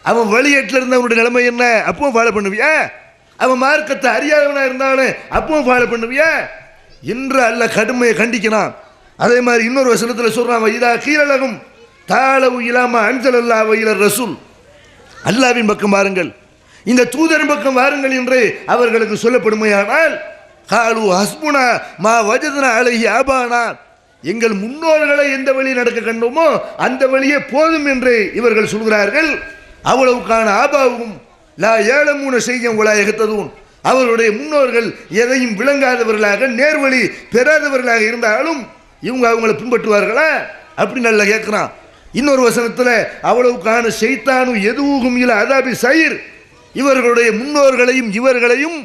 Speaker 2: அவன் வழியேட்டில் இருந்தவனுடைய நிலைமை என்ன அப்பவும் ஃபாலோ பண்ணுவியா? அவன் மார்க்கத்தை அறியாதவனா இருந்தாலும் அப்பவும் ஃபாலோ பண்ணுவியா என்று அல்லாஹ் கடுமையை கண்டிக்கிறான். அதே மாதிரி இன்னொரு வசனத்தில் சொல்றான், இதா கீழலகும் தாளவு இலாமா அன்சலல்லாஹு இலர் ரசூல், அல்லாஹ்வின் பக்கம் வாருங்கள், இந்த தூதரின் பக்கம் வாருங்கள் என்று அவர்களுக்கு சொல்லப்படுமையானால் காலு ஹஸ்புனா மா வஜத்னா அலைஹி ஆபானா, எங்கள் முன்னோர்களை எந்த வழி நடக்க கண்டோமோ அந்த வழியே போதும் என்று இவர்கள் சொல்கிறார்கள். அவ்வளவுக்கான ஆபாவும் லா ஏலமூன செய்யும் உலா எகத்ததும், அவருடைய முன்னோர்கள் எதையும் விளங்காதவர்களாக நேர்வழி பெறாதவர்களாக இருந்தாலும் இவங்க அவங்களை பின்பற்றுவார்களா அப்படின்னு நல்லா கேட்கிறான். இன்னொரு வசனத்தில் அவ்வளவுக்கான ஷைத்தானு எதுவும் இல்ல அதாபி சயிர், இவர்களுடைய முன்னோர்களையும் இவர்களையும்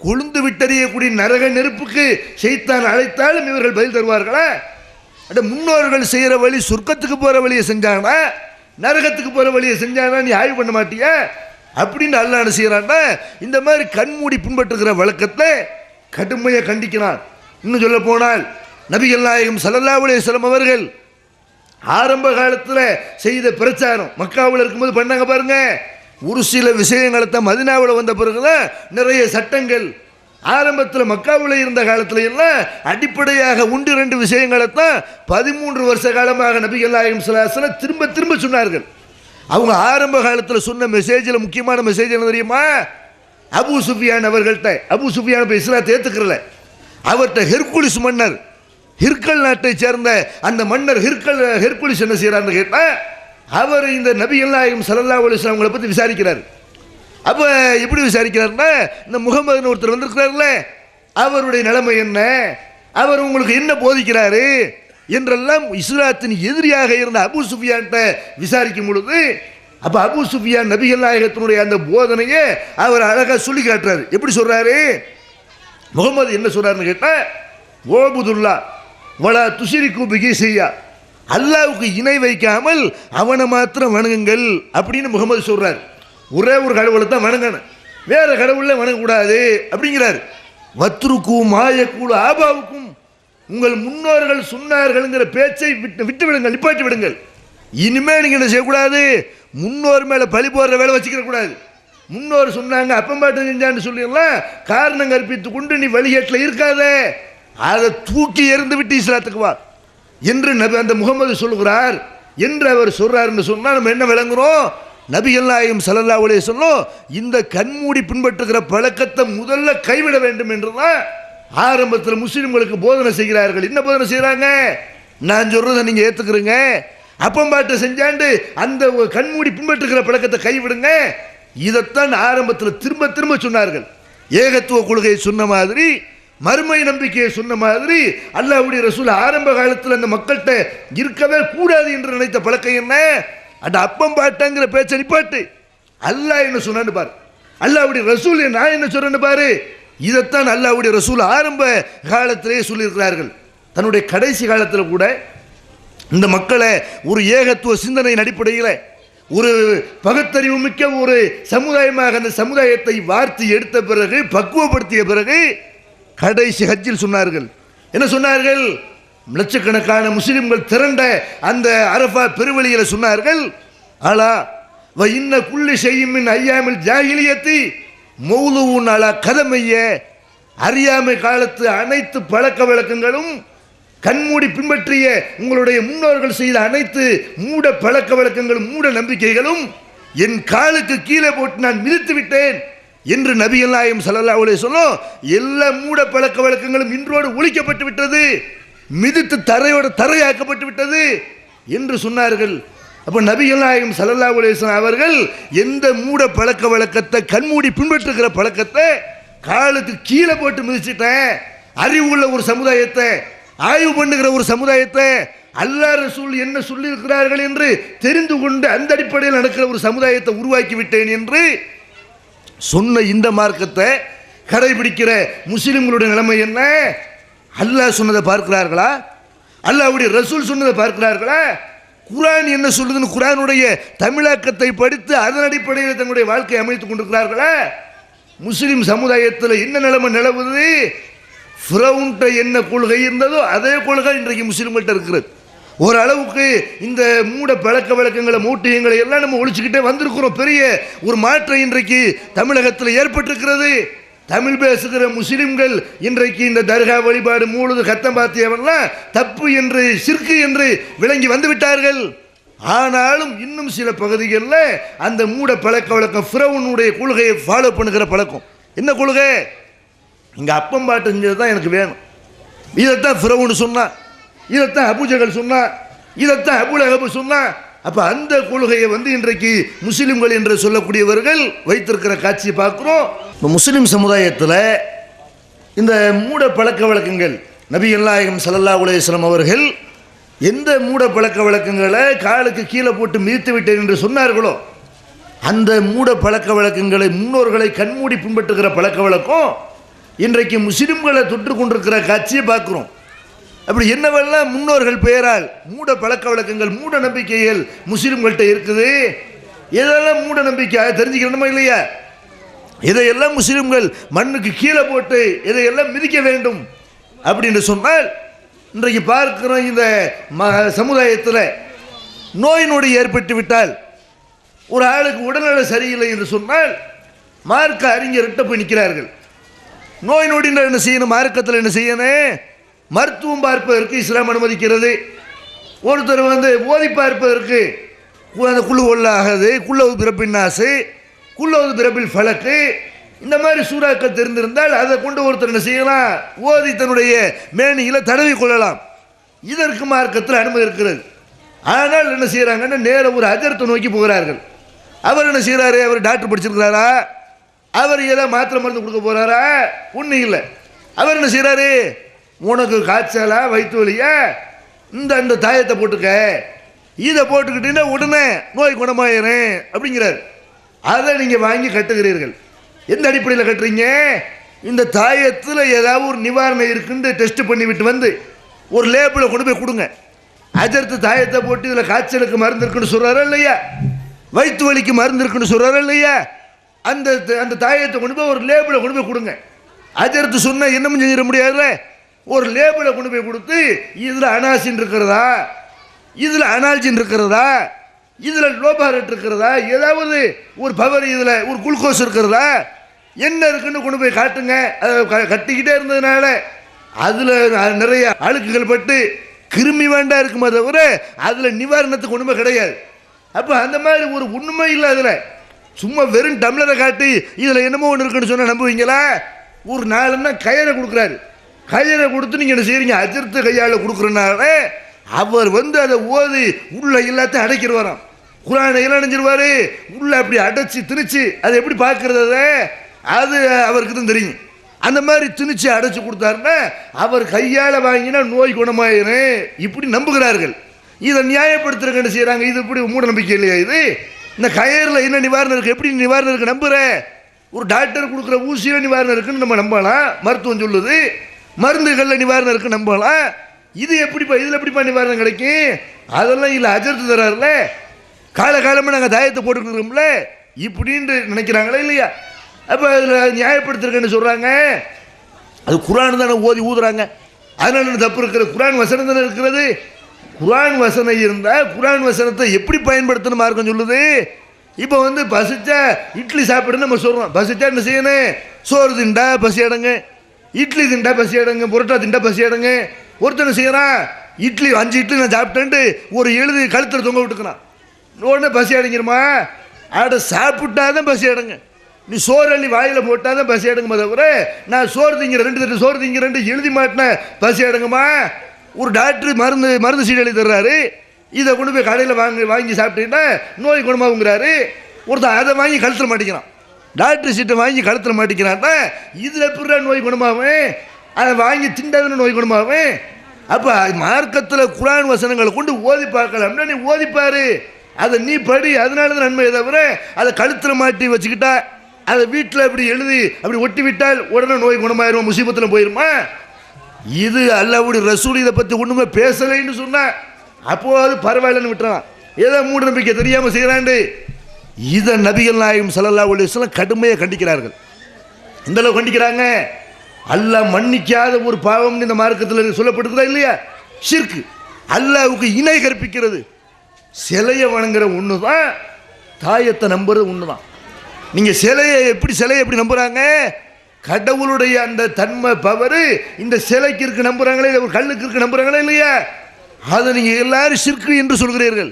Speaker 2: கொழுந்து விட்டறியக்கூடிய நரக நெருப்புக்கு ஷைத்தான் அழைத்தாலும் இவர்கள் பதில் தருவார்களா? அட முன்னோர்கள் செய்கிற வழி சொர்க்கத்துக்கு போகிற வழியை செஞ்சானா நரகத்துக்கு போகிற வழியை செஞ்சானா நீ ஆய்வு பண்ண மாட்டியா அப்படின்னு அல்லாஹ் என்ன செய்கிறான்னா இந்த மாதிரி கண்மூடி பின்பற்றுகிற வழக்கத்தை கடுமையாக கண்டிக்கிறான். இன்னும் சொல்ல போனால் நபிகள் நாயகம் ஸல்லல்லாஹு அலைஹி வஸல்லம் அவர்கள் ஆரம்ப காலத்தில் செய்த பிரச்சாரம் மக்காவில் இருக்கும்போது பண்ணாங்க பாருங்க. ஒரு சில விஷயங்களை தான் மதீனாவில் வந்த பிறகுதான் நிறைய சட்டங்கள். ஆரம்பத்தில் மக்காவில் இருந்த காலத்தில் எல்லாம் அடிப்படையாக 1-2 விஷயங்களை தான் 13 வருஷ காலமாக நபிகள் நாயகம் ஸல்லல்லாஹு அலைஹி வஸல்லம் திரும்ப திரும்ப சொன்னார்கள். அவங்க ஆரம்ப காலத்தில் சொன்ன மெசேஜில் முக்கியமான மெசேஜ் என்ன தெரியுமா? அபூ சுஃபியான் அவர்கள்ட்ட, அபூ சுஃபியான் இப்போ இஸ்லாத்தை ஏற்றுக்கிறல, அவர்கிட்ட ஹெர்குலிஸ் மன்னர், ஹிர்கல் நாட்டை சேர்ந்த அந்த மன்னர் ஹெர்குலிஸ் என்ன செய்யறாருன்னு கேட்டால் அவர் இந்த நபிகள் நாயகம் ஸல்லல்லாஹு அலைஹி வஸல்லம் அவங்களை பற்றி விசாரிக்கிறார். அப்போ எப்படி விசாரிக்கிறாருன்னா, இந்த முகமதுன்னு ஒருத்தர் வந்திருக்கிறார்ல, அவருடைய நிலைமை என்ன, அவர் உங்களுக்கு என்ன போதிக்கிறாரு என்றெல்லாம் இஸ்லாத்தின் எதிரியாக இருந்த அபூ சுஃபியான்கிட்ட விசாரிக்கும் பொழுது அப்போ அபூ சுஃபியான் நபிகள் நாயகத்தினுடைய அந்த போதனையை அவர் அழகாக சொல்லி காட்டுறாரு. எப்படி சொல்றாரு? முகமது என்ன சொல்றாருன்னு கேட்டால், ஓபுதுல்லா வலா துஷிரிக்கு பிகி செய்யா, அல்லாவுக்கு இணை வைக்காமல் அவனை மாத்திரம் வணங்குங்கள் அப்படின்னு முகமது சொல்றார். ஒரே ஒரு கடவுளை தான் வணங்கணும், வேற கடவுளை வணங்கக்கூடாது அப்படிங்கிறார். வத்ருக்கு மாயக்கூழ் ஆபாவுக்கும், உங்கள் முன்னோர்கள் சொன்னார்கள்ங்கிற பேச்சை விட்டு விடுங்கள், நிப்பாட்டி விடுங்கள். இனிமே நீங்க என்ன செய்யக்கூடாது, முன்னோர் மேல பழி போடுற வேலை வச்சுக்கிற கூடாது. முன்னோர் சொன்னாங்க அப்பம்பாட்டு செஞ்சான்னு சொல்லிடலாம் காரணம் கற்பித்து கொண்டு நீ வழிகேட்டில் இருக்காத, அதை தூக்கி எறிந்து விட்டு இஸ்லாத்துக்கு வா என்று நபி அந்த முகமது சொல்லுகிறார் என்று அவர் சொல்றாருன்னு சொன்னால் நம்ம என்ன விளங்குறோம், நபிகள் நாயகம் ஸல்லல்லாஹு அலைஹி வஸல்லம் இந்த கண்மூடி பின்பற்றுகிற பழக்கத்தை முதல்ல கைவிட வேண்டும் என்றுதான் ஆரம்பத்தில் முஸ்லிம்களுக்கு போதனை செய்கிறார்கள். என்ன போதனை செய்கிறாங்க, நான் சொல்றதை நீங்க ஏத்துக்கிறீங்க, அப்பம்பாட்டை செஞ்சாண்டு அந்த கண்மூடி பின்பற்றுகிற பழக்கத்தை கைவிடுங்க. இதைத்தான் ஆரம்பத்தில் திரும்ப திரும்ப சொன்னார்கள். ஏகத்துவ கொள்கையை சொன்ன மாதிரி, மறுமை நம்பிக்கையை சொன்ன மாதிரி, அல்லாஹ்வுடைய ரசூல் ஆரம்ப காலத்தில் அந்த மக்கள்கிட்ட இருக்கவே கூடாது என்று நினைத்த பழக்கம் என்ன, அந்த அப்பம் பாட்டாங்கிற பேச்சை நிப்பாட்டு, அல்லாஹ் என்ன சொன்னான்னு பாரு, அல்லாஹ்வுடைய ரசூல் நான் என்ன சொல்றேன்னு பாரு. இதைத்தான் அல்லாஹ்வுடைய ரசூல் ஆரம்ப காலத்திலேயே சொல்லியிருக்கிறார்கள். தன்னுடைய கடைசி காலத்தில் கூட இந்த மக்களை ஒரு ஏகத்துவ சிந்தனையின் அடிப்படையில் ஒரு பகுத்தறிவு மிக்க ஒரு சமுதாயமாக அந்த சமுதாயத்தை வார்த்தி எடுத்த பிறகு, பக்குவப்படுத்திய பிறகு கடைசி ஹஜ்ஜில் சொன்னார்கள். என்ன சொன்னார்கள், லட்சக்கணக்கான முஸ்லிம்கள் திரண்ட அந்த அரஃபா பெருவெளியில் சொன்னார்கள், அலா வ இன்ன குல்லி ஷைஇன் மின் ஐயாமில் ஜாஹிலியத்தி மௌலூன் அலா கதமைய, அறியாமை காலத்து அனைத்து பழக்க வழக்கங்களும், கண்மூடி பின்பற்றிய உங்களுடைய முன்னோர்கள் செய்த அனைத்து மூட பழக்க வழக்கங்களும் மூட நம்பிக்கைகளும் என் காலுக்கு கீழே போட்டு நான் மிதித்து விட்டேன் என்று நபிகள் நாயகம் ஸல்லல்லாஹு அலைஹி வஸல்லம் எல்லா மூட பழக்க வழக்கங்களும் இன்றோடு ஒழிக்கப்பட்டு விட்டது, மிதித்து தரையோட தரையாக்கப்பட்டு விட்டது என்று சொன்னார்கள். அப்ப நபிகள் நாயகம் ஸல்லல்லாஹு அலைஹி வஸல்லம் அவர்கள் எந்த மூட பழக்க வழக்கத்தை கண்மூடி பின்பற்றுகிற பழக்கத்தை காலுக்கு கீழே போட்டு மிதிச்சிட்டேன், அறிவுள்ள ஒரு சமுதாயத்தை, ஆய்வு பண்ணுகிற ஒரு சமுதாயத்தை, அல்லாஹ் ரசூல் என்ன சொல்லி இருக்கிறார்கள் என்று தெரிந்து கொண்டு அந்த அடிப்படையில் நடக்கிற ஒரு சமுதாயத்தை உருவாக்கி விட்டேன் என்று சொன்ன இந்த மார்க்கத்தை கடைபிடிக்கிற முஸ்லிம்களுடைய நிலைமை என்ன, அல்லாஹ் சொன்னதை பார்க்கிறார்களா, அல்லாஹ்வுடைய ரசூல் சொன்னதை பார்க்கிறார்களா, குர்ஆன் என்ன சொல்லுதுன்னு குர்ஆனுடைய தமிழாக்கத்தை படித்து அதன் அடிப்படையில் தங்களுடைய வாழ்க்கையை அமைத்துக் கொண்டிருக்கிறார்களா? முஸ்லிம் சமுதாயத்தில் என்ன நிலைமை நிலவுது, ஃபிரௌன்ட்ட என்ன கொள்கை இருந்ததோ அதே கொள்கை இன்றைக்கு முஸ்லிம்கள்ட்ட இருக்கிறது. ஓரளவுக்கு இந்த மூட பழக்க வழக்கங்களை மூட்டியங்களை எல்லாம் நம்ம ஒழிச்சுக்கிட்டே வந்திருக்கிறோம். பெரிய ஒரு மாற்றம் இன்றைக்கு தமிழகத்தில் ஏற்பட்டிருக்கிறது. தமிழ் பேசுகிற முஸ்லிம்கள் இன்றைக்கு இந்த தர்கா வழிபாடு மூழுது கத்தம்பாத்தியவெல்லாம் தப்பு என்று சிற்கு என்று விளங்கி வந்து விட்டார்கள். ஆனாலும் இன்னும் சில பகுதிகளில் அந்த மூட பழக்க வழக்கம் ஃபிரௌனுடைய கொள்கையை ஃபாலோ பண்ணுகிற பழக்கம். என்ன கொள்கை, இங்க அப்பம் பாட்டு செஞ்சது தான் எனக்கு வேணும், இதைத்தான் ஃபிரௌன் சொன்னா, இதைத்தான் அபூஜகல் சொன்னா, இதைத்தான் அபூலஹப் சொன்னா. அப்ப அந்த கொள்கையை இன்றைக்கு முஸ்லிம்கள் என்று சொல்லக்கூடியவர்கள் வைத்திருக்கிற காட்சியை பார்க்கிறோம். முஸ்லிம் சமுதாயத்தில் இந்த மூட பழக்க வழக்கங்கள் நபிகள் நாயகம் ஸல்லல்லாஹு அலைஹி வஸல்லம் அவர்கள் எந்த மூட பழக்க வழக்கங்களை காலுக்கு கீழே போட்டு மிதித்து விட்டேன் என்று சொன்னார்களோ அந்த மூட பழக்க வழக்கங்களை முன்னோர்களை கண்மூடி பின்பற்றுகிற பழக்க வழக்கம் இன்றைக்கு முஸ்லிம்களை தொற்று கொண்டிருக்கிற காட்சியை பார்க்கிறோம். அப்படி என்னவெல்லாம் முன்னோர்கள் பெயரால் மூட பழக்க வழக்கங்கள் மூட நம்பிக்கைகள் முஸ்லிம்கள்ட்ட இருக்குது, எதெல்லாம் மூட நம்பிக்கை தெரிஞ்சுக்கணுமா இல்லையா? இதையெல்லாம் முஸ்லிம்கள் மண்ணுக்கு கீழே போட்டு இதையெல்லாம் மிதிக்க வேண்டும் அப்படின்னு சொன்னால் இன்றைக்கு பார்க்கிறோம். இந்த சமுதாயத்தில் நோய் நொடி ஏற்பட்டு விட்டால், ஒரு ஆளுக்கு உடல்நல சரியில்லை என்று சொன்னால் மார்க்க அறிஞர்கிட்ட போய் நிற்கிறார்கள். நோய் நொடின்ற என்ன செய்யணும், மார்க்கத்தில் என்ன செய்யணும், மருத்துவம் பார்ப்பதற்கு இஸ்லாம் அனுமதிக்கிறது. ஒருத்தர் ஓதி பார்ப்பதற்கு அந்த குழு ஒல்லாகது, குள்ளவது பிறப்பின்னாசு, குள்ளவது பிறப்பில் ஃபலக்கு, இந்த மாதிரி சூறாக்கள் தெரிந்திருந்தால் அதை கொண்டு ஒருத்தர் என்ன செய்யலாம், ஓதி தன்னுடைய மேனியில் தடவி கொள்ளலாம். இதற்கு மார்க்கத்தில் அனுமதி இருக்கிறது. ஆனால் என்ன செய்கிறாங்கன்னா நேர ஒரு அஜர்த்தை நோக்கி போகிறார்கள். அவர் என்ன செய்கிறாரு, அவர் டாக்டர் படிச்சிருக்கிறாரா, அவர் ஏதோ மாத்திரை மருந்து கொடுக்க போகிறாரா, ஒன்றும் இல்லை. அவர் என்ன செய்கிறாரு, உனக்கு காய்ச்சலா வயிற்று வலியா, இந்த தாயத்தை போட்டுக்க, இதை போட்டுக்கிட்டீங்கன்னா உடனே நோய் குணமாயிரும் அப்படிங்கிறார். அதை நீங்கள் வாங்கி கட்டுகிறீர்கள். எந்த அடிப்படையில் கட்டுறீங்க, இந்த தாயத்தில் ஏதாவது ஒரு நிவாரணம் இருக்குன்னு டெஸ்ட் பண்ணிவிட்டு வந்து ஒரு லேபிளை கொண்டு போய் கொடுங்க. அஜர்த்து தாயத்தை போட்டு இதில் காய்ச்சலுக்கு மருந்து இருக்குன்னு சொல்கிறாரா இல்லையா, வயிற்று வலிக்கு மருந்து இருக்குன்னு சொல்கிறாரா இல்லையா, அந்த அந்த தாயத்தை கொண்டு போய் ஒரு லேபிளை கொண்டு போய் கொடுங்க. அஜர்த்து சொன்னால் என்னமும் செஞ்சிட முடியாதுல்ல. ஒரு லேபிளை கொண்டு போய் கொடுத்து இதில் அனாசின் இருக்கிறதா, இதில் அனால்ஜின் இருக்கிறதா, இதில் லோபாரட் இருக்கிறதா, ஏதாவது ஒரு பவர், இதில் ஒரு குளுக்கோஸ் இருக்கிறதா, என்ன இருக்குன்னு கொண்டு போய் காட்டுங்க. அதை கட்டிக்கிட்டே இருந்ததுனால அதில் நிறைய அழுக்குகள் பட்டு கிருமி வேண்டா இருக்குமா தவிர அதில் நிவாரணத்துக்கு ஒன்றுமே கிடையாது. அப்போ அந்த மாதிரி ஒரு உண்மை இல்லை. அதில் சும்மா வெறும் டம்ளரை காட்டி இதில் என்னமோ ஒன்று இருக்குன்னு சொன்னால் நம்புவீங்களா? ஒரு நாளுன்னா கயிறை கொடுக்குறாரு, கயிறை கொடுத்து நீங்கள் என்ன செய்கிறீங்க, அஜர்த்து கையால் கொடுக்குறனால அவர் வந்து அதை ஓதி உள்ள எல்லாத்தையும் அடைக்கிறவராம். குரானை எல்லாம் அடைஞ்சிருவார், உள்ள அப்படி அடைச்சி திணிச்சு அதை எப்படி பார்க்கறது, அது அவருக்கு தான் தெரியும். அந்த மாதிரி திணிச்சு அடைச்சி கொடுத்தாருன்னா அவர் கையால் வாங்கினா நோய் குணமாயிரும் இப்படி நம்புகிறார்கள். இதை நியாயப்படுத்துறதுக்கு என்ன செய்கிறாங்க, இது இப்படி மூட நம்பிக்கை இல்லையா? இது இந்த கயிறில் என்ன நிவாரணம் இருக்குது, எப்படி நிவாரணம் இருக்குது நம்புற? ஒரு டாக்டர் கொடுக்குற ஊசியில் நிவாரணம் இருக்குன்னு நம்ம நம்பலாம், மருத்துவம் சொல்லுது. மருந்துகளில் நிவாரணம் இருக்குன்னு நம்பலாம். இது எப்படிப்பா, இதில் எப்படிப்பா நிவாரணம் கிடைக்கும்? அதெல்லாம் இல்லை, அஜர்த்து தராருல, காலகாலமாக நாங்கள் தாயத்தை போட்டுக்கிறோம்ல இப்படின்னு நினைக்கிறாங்களா இல்லையா? அப்போ அதில் நியாயப்படுத்திருக்கேன்னு சொல்கிறாங்க. அது குரான் தானே ஓதி ஊதுறாங்க, அதனால என்ன தப்பு இருக்கிறது? குரான் வசனம் தானே இருக்கிறது. குரான் வசனம் இருந்தால் குரான் வசனத்தை எப்படி பயன்படுத்தணும் மார்க்கம் சொல்லுது. இப்போ வந்து பசிச்சா இட்லி சாப்பிடுன்னு நம்ம சொல்கிறோம். பசிச்சா என்ன செய்யணும், சோறு திண்டா பசி அடங்க, இட்லி திண்டா பசி அடங்க, புரோட்டா திண்டா பசி அடங்க. ஒருத்தனை செய்கிறான், இட்லி 5 இட்லி நான் சாப்பிட்டேன்ட்டு ஒரு எழுதி கழுத்தில் தொங்க விட்டுக்கிறான், உடனே பசி அடங்கிருமா? ஆட சாப்பிட்டாதான் பசி அடங்க. நீ சோறு அள்ளி வாயில் போட்டால் தான் பசி அடங்குமா தவிர நான் சோறு திங்கிறேன் 2 தட்டு சோறு திங்கிறேன் எழுதி மாட்டினேன் பசி அடங்குமா? ஒரு டாக்டர் மருந்து சீடு எழுதி தர்றாரு, இதை கொண்டு போய் கடையில் வாங்கி சாப்பிட்டீங்கன்னா நோய் குணமாகுங்கிறாரு. ஒருத்தன் அதை வாங்கி கழுத்தில் மாட்டிக்கிறான், டாக்டர் சீட்டை வாங்கி கழுத்தில் மாட்டிக்கிறான்னா இதில் எப்படி நோய் குணமாகும்? அதை வாங்கி திண்டாதுன்னு நோய் குணமாகும். அப்போ மார்க்கத்தில் குரான் வசனங்களை கொண்டு ஓதி பார்க்கலாம்னா நீ ஓதிப்பாரு, அதை நீ படி, அதனால தான் நன்மை. தவிர அதை கழுத்தில் மாட்டி வச்சுக்கிட்டா, அதை வீட்டில் அப்படி எழுதி அப்படி ஒட்டி விட்டால் உடனே நோய் குணமாயிருமா, முசீபத்தில் போயிருமா? இது அல்லாஹ்வுடைய ரசூல் இதை பற்றி ஒன்றுமே பேசலைன்னு சொன்னா அப்போ அது பரவாயில்லன்னு விட்டுறான். ஏதோ மூட நம்பிக்கை தெரியாமல் செய்கிறாண்டு. இதை நபிகள் நாயகம் ஸல்லல்லாஹு அலைஹி வஸல்லம் கடுமையாக கண்டிக்கிறார்கள். இந்த அளவு கண்டிக்கிறாங்க. அல்லாஹ் மன்னிக்காத ஒரு பாவம் இந்த மார்க்கத்தில் சொல்லப்படுகிறதா இல்லையா? ஷிர்க், அல்லாஹ்வுக்கு இணை கற்பிக்கிறது. சிலையை வணங்குற ஒன்று தான், தாயத்தை நம்புறது ஒன்று தான். நீங்கள் சிலையை எப்படி நம்புகிறாங்க? கடவுளுடைய அந்த தன்மை பவர் இந்த சிலைக்கு இருக்கு நம்புகிறாங்களே, ஒரு கல்லுக்கு இருக்கு நம்புகிறாங்களே இல்லையா? அதை நீங்கள் எல்லாரும் ஷிர்க் என்று சொல்கிறீர்கள்.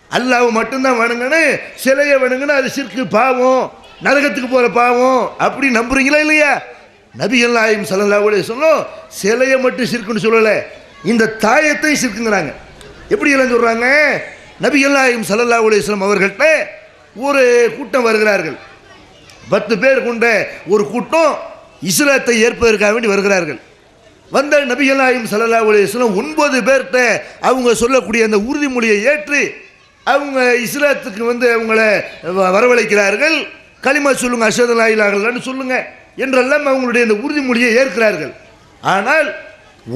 Speaker 2: அல்லாஹ்வை மட்டும்தான் வணங்கணும், சிலையை வணங்கணும் அது ஷிர்க், பாவம், நரகத்துக்கு போகிற பாவம் அப்படி நம்புறீங்களா இல்லையா? நபிகள் நாயகம் ஸல்லல்லாஹு அலைஹி வஸல்லம் சிலையை மட்டும் ஷிர்க்குன்னு சொல்லலை, இந்த தாயத்தை ஷிர்க்குங்கிறாங்க. எப்படி எல்லாம் சொல்கிறாங்க? நபிகள் நாயகம் ஸல்லல்லாஹு அலைஹி வஸல்லம் அவர்கள்ட்ட ஒரு கூட்டம் வருகிறார்கள், 10 பேர் கொண்ட ஒரு கூட்டம் இஸ்லாத்தை ஏற்பதற்காக வேண்டி வருகிறார்கள். வந்த நபிகள் நாயகம் ஸல்லல்லாஹு அலைஹி வஸல்லம் 9 பேர்கிட்ட அவங்க சொல்லக்கூடிய அந்த உறுதிமொழியை ஏற்று அவங்க இஸ்லாத்துக்கு வந்து அவங்கள வரவழைக்கிறார்கள். கலிமா சொல்லுங்க, அஷ்ஹது அல்லா இலாஹ இல்லல்லாஹ்னு சொல்லுங்க என்றெல்லாம் அவங்களுடைய அந்த உறுதிமொழியை ஏற்கிறார்கள். ஆனால்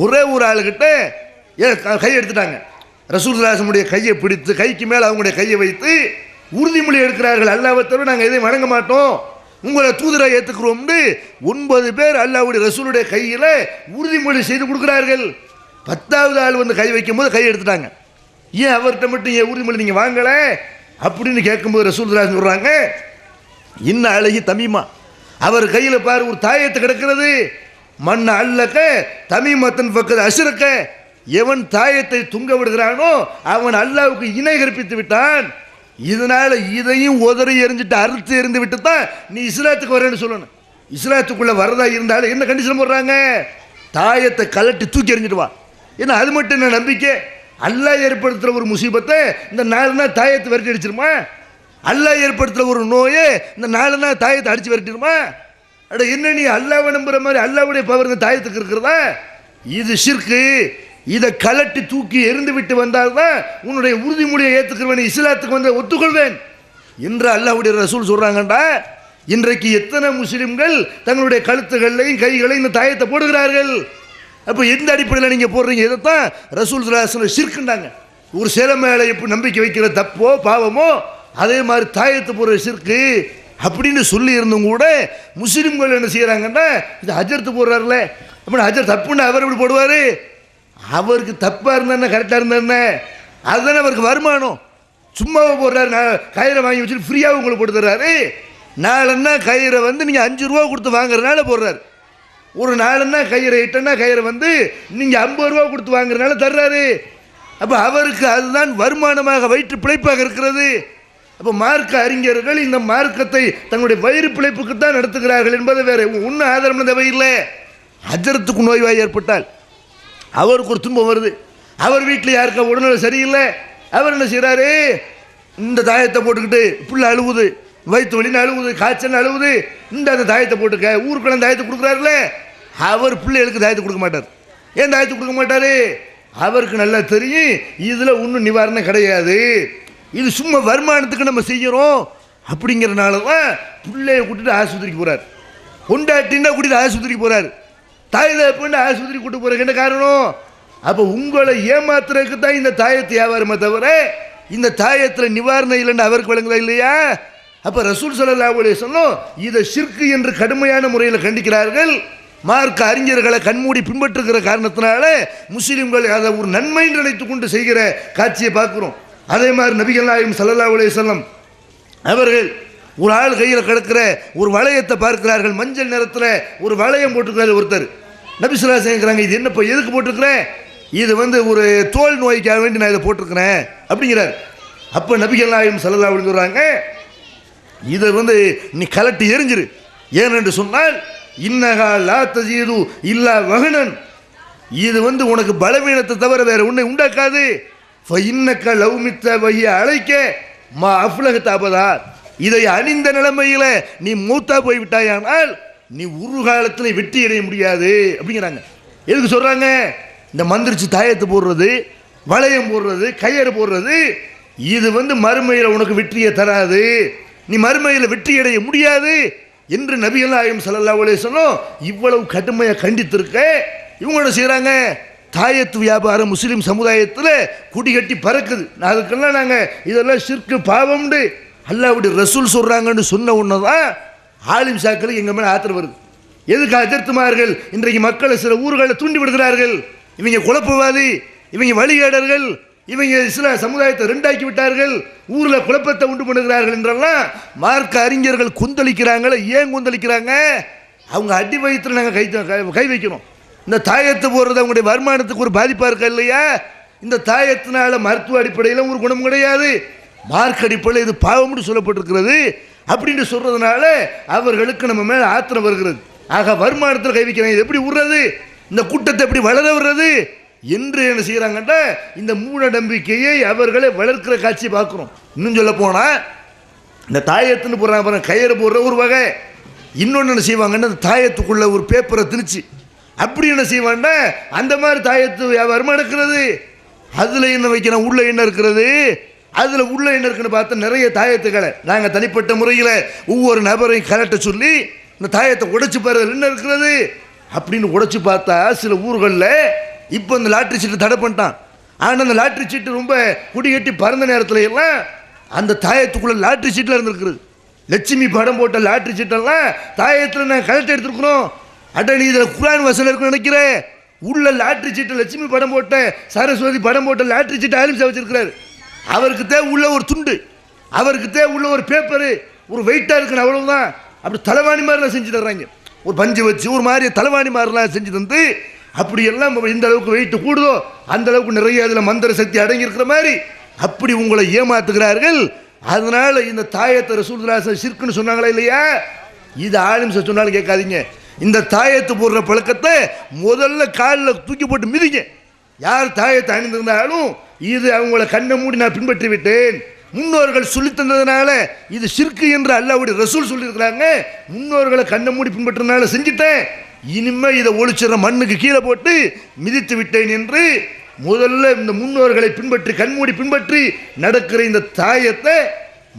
Speaker 2: ஒரே ஒரு ஆளுகிட்ட கை எடுத்துட்டாங்க. ரசூலுல்லாஹ்வுடைய கையை பிடித்து கைக்கு மேலே அவங்களுடைய கையை வைத்து உறுதிமொழி எடுக்கிறார்கள். அல்லாஹ்வை தவிர நாங்கள் எதையும் வணங்க மாட்டோம், உங்களை தூதரை ஏற்றுக்கிறோம்னு 9 பேர் அல்லாஹ்வுடைய ரசூலுடைய கையில் உறுதிமொழி செய்து கொடுக்குறார்கள். 10வது ஆள் வந்து கை வைக்கும் போது கை எடுத்துட்டாங்க. ஏன் அவர்கிட்ட மட்டும் ஏன் உறுதிமொழி நீங்கள் வாங்கலை அப்படின்னு கேட்கும்போது ரசூலுல்லாஹ் சொல்கிறாங்க, இன்ன அழகி தமீமா, அவர் கையில் பாரு ஒரு தாயத்தை கிடக்கிறது, மண்ண அல்லக்க தமீமத்தன் பக்கத்து அசுரக்க, எவன் தாயத்தை துங்க விடுகிறானோ அவன் அல்லாஹ்வுக்கு இணை கற்பித்து விட்டான். இதனால இதையும் உதறி எறிஞ்சிட்டு அறுத்து எறிந்து விட்டு தான் நீ இஸ்லாத்துக்கு வரேன்னு சொல்லணும். இஸ்லாத்துக்குள்ள வரதா இருந்தாலும் என்ன கண்டிஷன் போடுறாங்க? தாயத்தை கலட்டி தூக்கி எறிஞ்சிட்டு வா. ஏன்னா அது மட்டும் என்ன நம்பிக்கை? அல்லாஹ் ஏற்படுத்துகிற ஒரு முசீபத்தை இந்த 4 நாள் தாயத்தை விரட்டி அடிச்சிருமா? அல்லாஹ் ஏற்படுத்துகிற ஒரு நோயை இந்த 4 நாள் தாயத்தை அடித்து விரட்டிடுமா? அட என்ன நீ அல்லாஹ்வை நம்புற மாதிரி அல்லாஹ்வுடைய பவர் இந்த தாயத்துக்கு இருக்கிறதா? இது ஷிர்க்கு. இதை கலட்டி தூக்கி எறிந்து விட்டு வந்தால்தான் உன்னுடைய உறுதிமொழியை ஏற்றுக்கிறவன் இஸ்லாத்துக்கு வந்து ஒத்துக்கொள்வேன் என்று அல்லாஹ்வுடைய ரசூல் சொல்கிறாங்கண்டா. இன்றைக்கு எத்தனை முஸ்லிம்கள் தங்களுடைய கழுத்துகளையும் கைகளையும் இந்த தாயத்தை போடுகிறார்கள். அப்போ எந்த அடிப்படையில் நீங்கள் போடுறீங்க? இதைத்தான் ரசூல் ஸல்லல்லாஹு அலைஹி வஸல்லம் ஷிர்க்குண்டாங்க. ஒரு சிலை மேலே எப்படி நம்பிக்கை வைக்கிற தப்போ பாவமோ அதே மாதிரி தாயத்து போடுற ஷிர்க்கு அப்படின்னு சொல்லி இருந்தும் கூட முஸ்லிம்கள் என்ன செய்கிறாங்கன்னா இது ஹஜ்ரத்து போடுறாருல அப்படி ஹஜ்ரத் தப்புன்னு அவர் எப்படி போடுவார்? அவருக்கு தப்பாக இருந்தா கரெக்டாக இருந்தா அதுதானே அவருக்கு வருமானம். சும்மாவை போடுறாரு, கயிறை வாங்கி வச்சுட்டு ஃப்ரீயாக உங்களுக்கு போட்டு தர்றாரு. நாலன்னா கயிறை வந்து நீங்கள் 5 ரூபா கொடுத்து வாங்குறதுனால போடுறாரு. ஒரு நாலன்னா கயிறை 8ன்னா கயிறை வந்து நீங்கள் 50 ரூபா கொடுத்து வாங்குறதுனால தர்றாரு. அப்போ அவருக்கு அதுதான் வருமானமாக வயிற்று பிழைப்பாக இருக்கிறது. அப்போ மார்க்க அறிஞர்கள் இந்த மார்க்கத்தை தங்களுடைய வயிறு பிழைப்புக்கு தான் நடத்துகிறார்கள் என்பது வேறு ஒன்றும் ஆதாரம் தேவையில்லை. ஹஜ்ரத்துக்கு நோய்வாய் ஏற்பட்டால் அவருக்கு ஒரு துன்பம் வருது, அவர் வீட்டில் யாருக்கா உடல்நிலை சரியில்லை, அவர் என்ன செய்கிறாரு? இந்த தாயத்தை போட்டுக்கிட்டு புள்ள அழுவுது, வயிற்று வலின்னு அழுவுது, காய்ச்சல் அழுவுது, அந்த தாயத்தை போட்டுக்க ஊருக்குள்ள தாயத்தை கொடுக்குறாருல. அவர் பிள்ளைகளுக்கு தாயத்தை கொடுக்க மாட்டார். ஏன் தாயத்தை கொடுக்க மாட்டார்? அவருக்கு நல்லா தெரியும் இதில் ஒன்றும் நிவாரணம் கிடையாது, இது சும்மா வருமானத்துக்கு நம்ம செய்கிறோம் அப்படிங்கிறனால தான் பிள்ளையை கூட்டிட்டு ஆஸ்பத்திரிக்கு போகிறார். கொண்டாட்டின்னா கூட்டிட்டு ஆஸ்பத்திரிக்கு போகிறார். தாய் தகப்பன்னு ஆஸ்பத்திரிக்கு கூட்டு போகிறதுக்கு என்ன காரணம்? அப்போ உங்களை ஏமாத்துறதுக்கு தான் இந்த தாயத்தை வியாபாரமே தவிர இந்த தாயத்தில் நிவாரணம் இல்லைன்னு அவருக்கு வழங்குதா இல்லையா? அப்போ ரசூல் ஸல்லல்லாஹு அலைஹி வஸல்லம் இதை ஷிர்க் என்று கடுமையான முறையில் கண்டிக்கிறார்கள். மார்க்க அறிஞர்களை கண்மூடி பின்பற்றுகிற காரணத்தினால முஸ்லிம்கள் அதை ஒரு நன்மை நினைத்து கொண்டு செய்கிற காட்சியை பார்க்குறோம். அதே மாதிரி நபிகள் நாயகம் ஸல்லல்லாஹு அலைஹி வஸல்லம் அவர்கள் ஒரு ஆள் கையில் கிடக்கிற ஒரு வளையத்தை பார்க்கிறார்கள். மஞ்சள் நிறத்தில் ஒரு வளையம் போட்டிருக்கிறார் ஒருத்தர். நபி ஸல்லல்லாஹு அலைஹி வஸல்லம் கேட்குறாங்க, இது என்னப்பா எதுக்கு போட்டிருக்கிறேன்? இது வந்து ஒரு தோல் நோய்க்காக வேண்டி நான் இதை போட்டிருக்கிறேன் அப்படிங்கிறார். அப்போ நபிகள் நாயகம் ஸல்லல்லாஹு அலைஹி வஸல்லம் சொல்கிறாங்க, இதை வந்து நீ கலட்டி எரிஞ்சிரு. ஏனென்று சொன்னால் இன்னஹா லா தஜீது இல்லா வஹனன், இது வந்து உனக்கு பலவீனத்தை தவிர வேற உன்னை உண்டாக்காது. ஃபஇன்னக லவ் மித்த வஹிய அலைக்க மா அஃப்லஹத அபதா, இதை அணிந்த நிலைமையில் நீ மூத்தா போய்விட்டாயானால் நீ ஒரு காலத்தில் வெற்றி அடைய முடியாது அப்படிங்கிறாங்க. எதுக்கு சொல்கிறாங்க? இந்த மந்திரிச்சு தாயத்து போடுறது, வளையம் போடுறது, கயிறு போடுறது, இது வந்து மறுமையில் உனக்கு வெற்றியை தராது, நீ மறுமையில் வெற்றி அடைய முடியாது என்று நபிகள் நாயகம் ஸல்லல்லாஹு அலைஹி வஸல்லம் இவ்வளவு கடுமையாக கண்டித்திருக்க இவங்க என்ன செய்கிறாங்க? தாயத்து வியாபாரம் முஸ்லீம் சமுதாயத்தில் குடி கட்டி பறக்குது. அதுக்கெல்லாம் நாங்கள் இதெல்லாம் ஷிர்க்கு பாவம்னு அல்லாஹ்வுடைய ரசூல் சொல்கிறாங்கன்னு சொன்ன உடனே தான் ஆலிம் சாக்களுக்கு எங்கள் மேலே ஆத்திரம் வருது. எதுக்கு ஹஜ்ரத்துமார்கள் இன்றைக்கு மக்களை சில ஊர்களில் தூண்டி விடுகிறார்கள்? இவங்க குழப்பவாதி, இவங்க வழிகேடர்கள், இவங்க இஸ்லாம் சமுதாயத்தை ரெண்டாக்கி விட்டார்கள், ஊரில் குழப்பத்தை உண்டு பண்ணுகிறார்கள் என்றெல்லாம் மார்க்க அறிஞர்கள் கொந்தளிக்கிறாங்களே. ஏன் கொந்தளிக்கிறாங்க? அவங்க அடி வயிற்றில் நாங்கள் கை வைக்கணும். இந்த தாயத்தை போடுறது அவங்களுடைய வருமானத்துக்கு ஒரு பாதிப்பாக இருக்கா இல்லையா? இந்த தாயத்தினால மருத்துவ அடிப்படையில் ஒரு குணம் கிடையாது, மார்க் அடிப்படையில் இது பாவம்னு சொல்லப்பட்டிருக்கிறது அப்படின்னு சொல்றதுனால அவர்களுக்கு நம்ம மேலே ஆத்திரம் வருகிறது. ஆக வருமானத்தில் கை வைக்கிறாங்க, இது எப்படி விடுறது? இந்த கூட்டத்தை எப்படி வளர விடுறது என்று என்ன செய்கிறாங்கன்னா இந்த மூட நம்பிக்கையை அவர்களை வளர்க்கிற காட்சியை பார்க்குறோம். இன்னும் சொல்ல போனால் இந்த தாயத்துன்னு போடுறாங்க பாருங்க, கயிறு போடுற ஒரு வகை. இன்னொன்று என்ன செய்வாங்கன்னா அந்த தாயத்துக்குள்ள ஒரு பேப்பரை திணிச்சு அப்படி என்ன செய்வாங்கன்னா அந்த மாதிரி தாயத்து வியாபாரமாக நடக்கிறது. அதில் என்ன வைக்கிறோம், உள்ள என்ன இருக்கிறது, அதில் உள்ள என்ன இருக்குன்னு பார்த்தா நிறைய தாயத்துக்களை நாங்கள் தனிப்பட்ட முறையில் ஒவ்வொரு நபரையும் கலட்ட சொல்லி இந்த தாயத்தை உடைச்சு பாருங்கள் என்ன இருக்கிறது அப்படின்னு உடைச்சு பார்த்தா சில ஊர்களில் இப்போ இந்த லாட்ரி சீட்டு தடை பண்ணிட்டான். ஆனால் அந்த லாட்ரி சீட்டு ரொம்ப குடி கட்டி பறந்த நேரத்தில் எல்லாம் அந்த தாயத்துக்குள்ளே லாட்ரி சீட்டில் இருந்துருக்குறது. லட்சுமி படம் போட்ட லாட்ரி சீட்டெல்லாம் தாயத்தில் நான் கலெக்ட் எடுத்துருக்குறோம். அட நீ இதில் குர்ஆன் வசனம் இருக்குன்னு நினைக்கிறேன். உள்ள லாட்ரி சீட்டு லட்சுமி படம் போட்ட, சரஸ்வதி படம் போட்ட லாட்ரி சீட்டு ஆலிம்சா வச்சிருக்கிறாரு. அவருக்கு தேவை உள்ள ஒரு துண்டு, அவருக்கு தேவை உள்ள ஒரு பேப்பரு, ஒரு வெயிட்டாக இருக்குன்னு அவ்வளவுதான். அப்படி தலைவாணி மாதிரிலாம் செஞ்சு தர்றாங்க. ஒரு பஞ்சு வச்சு ஒரு மாதிரி தலைவாணி மாதிரிலாம் செஞ்சு தந்து அப்படியெல்லாம் இந்த அளவுக்கு வெயிட்டு கூடுதோ அந்த அளவுக்கு நிறைய அதில் மந்திர சக்தி அடங்கி இருக்கிற மாதிரி அப்படி உங்களை ஏமாத்துகிறார்கள். அதனால இந்த தாயத்தை ரசூல் ஸல்லல்லாஹு அலைஹி வஸல்லம் ஷிர்க்குன்னு சொன்னாங்களா இல்லையா? இது ஆலிம்சா சொன்னாலும் கேட்காதீங்க. இந்த தாயத்து போடுற பழக்கத்தை முதல்ல காலில் தூக்கி போட்டு மிதிங்க. யார் தாயத்தை அணிந்திருந்தாலும் இது அவங்கள கண்ணை மூடி நான் பின்பற்றி விட்டேன், முன்னோர்கள் சொல்லி தந்ததுனால இது ஷிர்க்கு என்று அல்லாஹ்வுடைய ரசூல் சொல்லியிருக்கிறாங்க, முன்னோர்களை கண்ணை மூடி பின்பற்றதுனால செஞ்சுட்டேன், இனிமே இதை ஒளிச்சிற மண்ணுக்கு கீழே போட்டு மிதித்து விட்டேன் என்று முதல்ல இந்த முன்னோர்களை பின்பற்றி கண்மூடி பின்பற்றி நடக்கிற இந்த தாயத்தை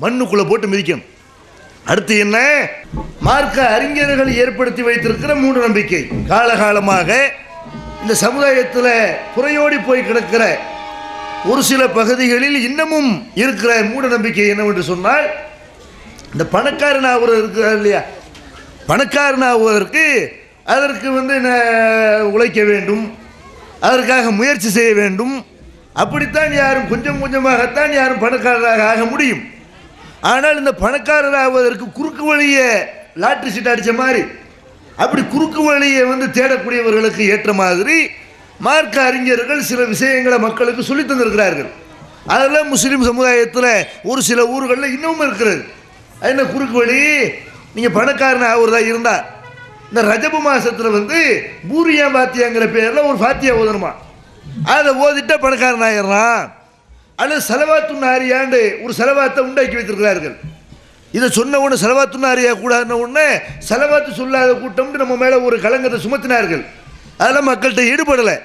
Speaker 2: மண்ணுக்குள்ளே போட்டு மிதிக்கணும். அடுத்து என்ன? மார்க்க அறிஞர்கள் ஏற்படுத்தி வைத்திருக்கிற மூட நம்பிக்கை. காலகாலமாக இந்த சமுதாயத்தில் புறையோடி போய் கிடக்கிற ஒரு சில பகுதிகளில் இன்னமும் இருக்கிற மூட நம்பிக்கை என்னவென்று சொன்னால், இந்த பணக்காரன் ஆகுறது இருக்கிறார் இல்லையா, பணக்காரன் ஆகுவதற்கு அதற்கு உழைக்க வேண்டும், அதற்காக முயற்சி செய்ய வேண்டும். அப்படித்தான் யாரும் கொஞ்சம் கொஞ்சமாகத்தான் யாரும் பணக்காரராக ஆக முடியும். ஆனால் இந்த பணக்காரர் ஆகுவதற்கு குறுக்கு வழியை லாட்ரி சீட் அடித்த மாதிரி அப்படி குறுக்கு வழியை தேடக்கூடியவர்களுக்கு ஏற்ற மாதிரி மார்க்க அறிஞர்கள் சில விஷயங்களை மக்களுக்கு சொல்லி தந்திருக்கிறார்கள். அதெல்லாம் முஸ்லீம் சமுதாயத்தில் ஒரு சில ஊர்களில் இன்னமும் இருக்கிறது. என்ன குறுக்கு வழி? நீங்கள் பணக்காரன் ஆகுறதா இருந்தால் இந்த ரஜபு மாதத்தில் பூரியா பாத்தியாங்கிற பேரில் ஒரு பாத்தியா ஓதணுமா, அதை ஓதிட்டா பணக்காரன் ஆயிடலாம். அல்லது செலவாத்து நாரியாண்டு ஒரு செலவாத்தை உண்டாக்கி வைத்திருக்கிறார்கள். இதை சொன்ன உடனே செலவாத்து நாரியா கூடாதுன்ன உடனே செலவாத்து சொல்லாத கூட்டம்னு நம்ம மேலே ஒரு கலங்கத்தை சுமத்தினார்கள். அதெல்லாம் மக்கள்கிட்ட ஈடுபடலை.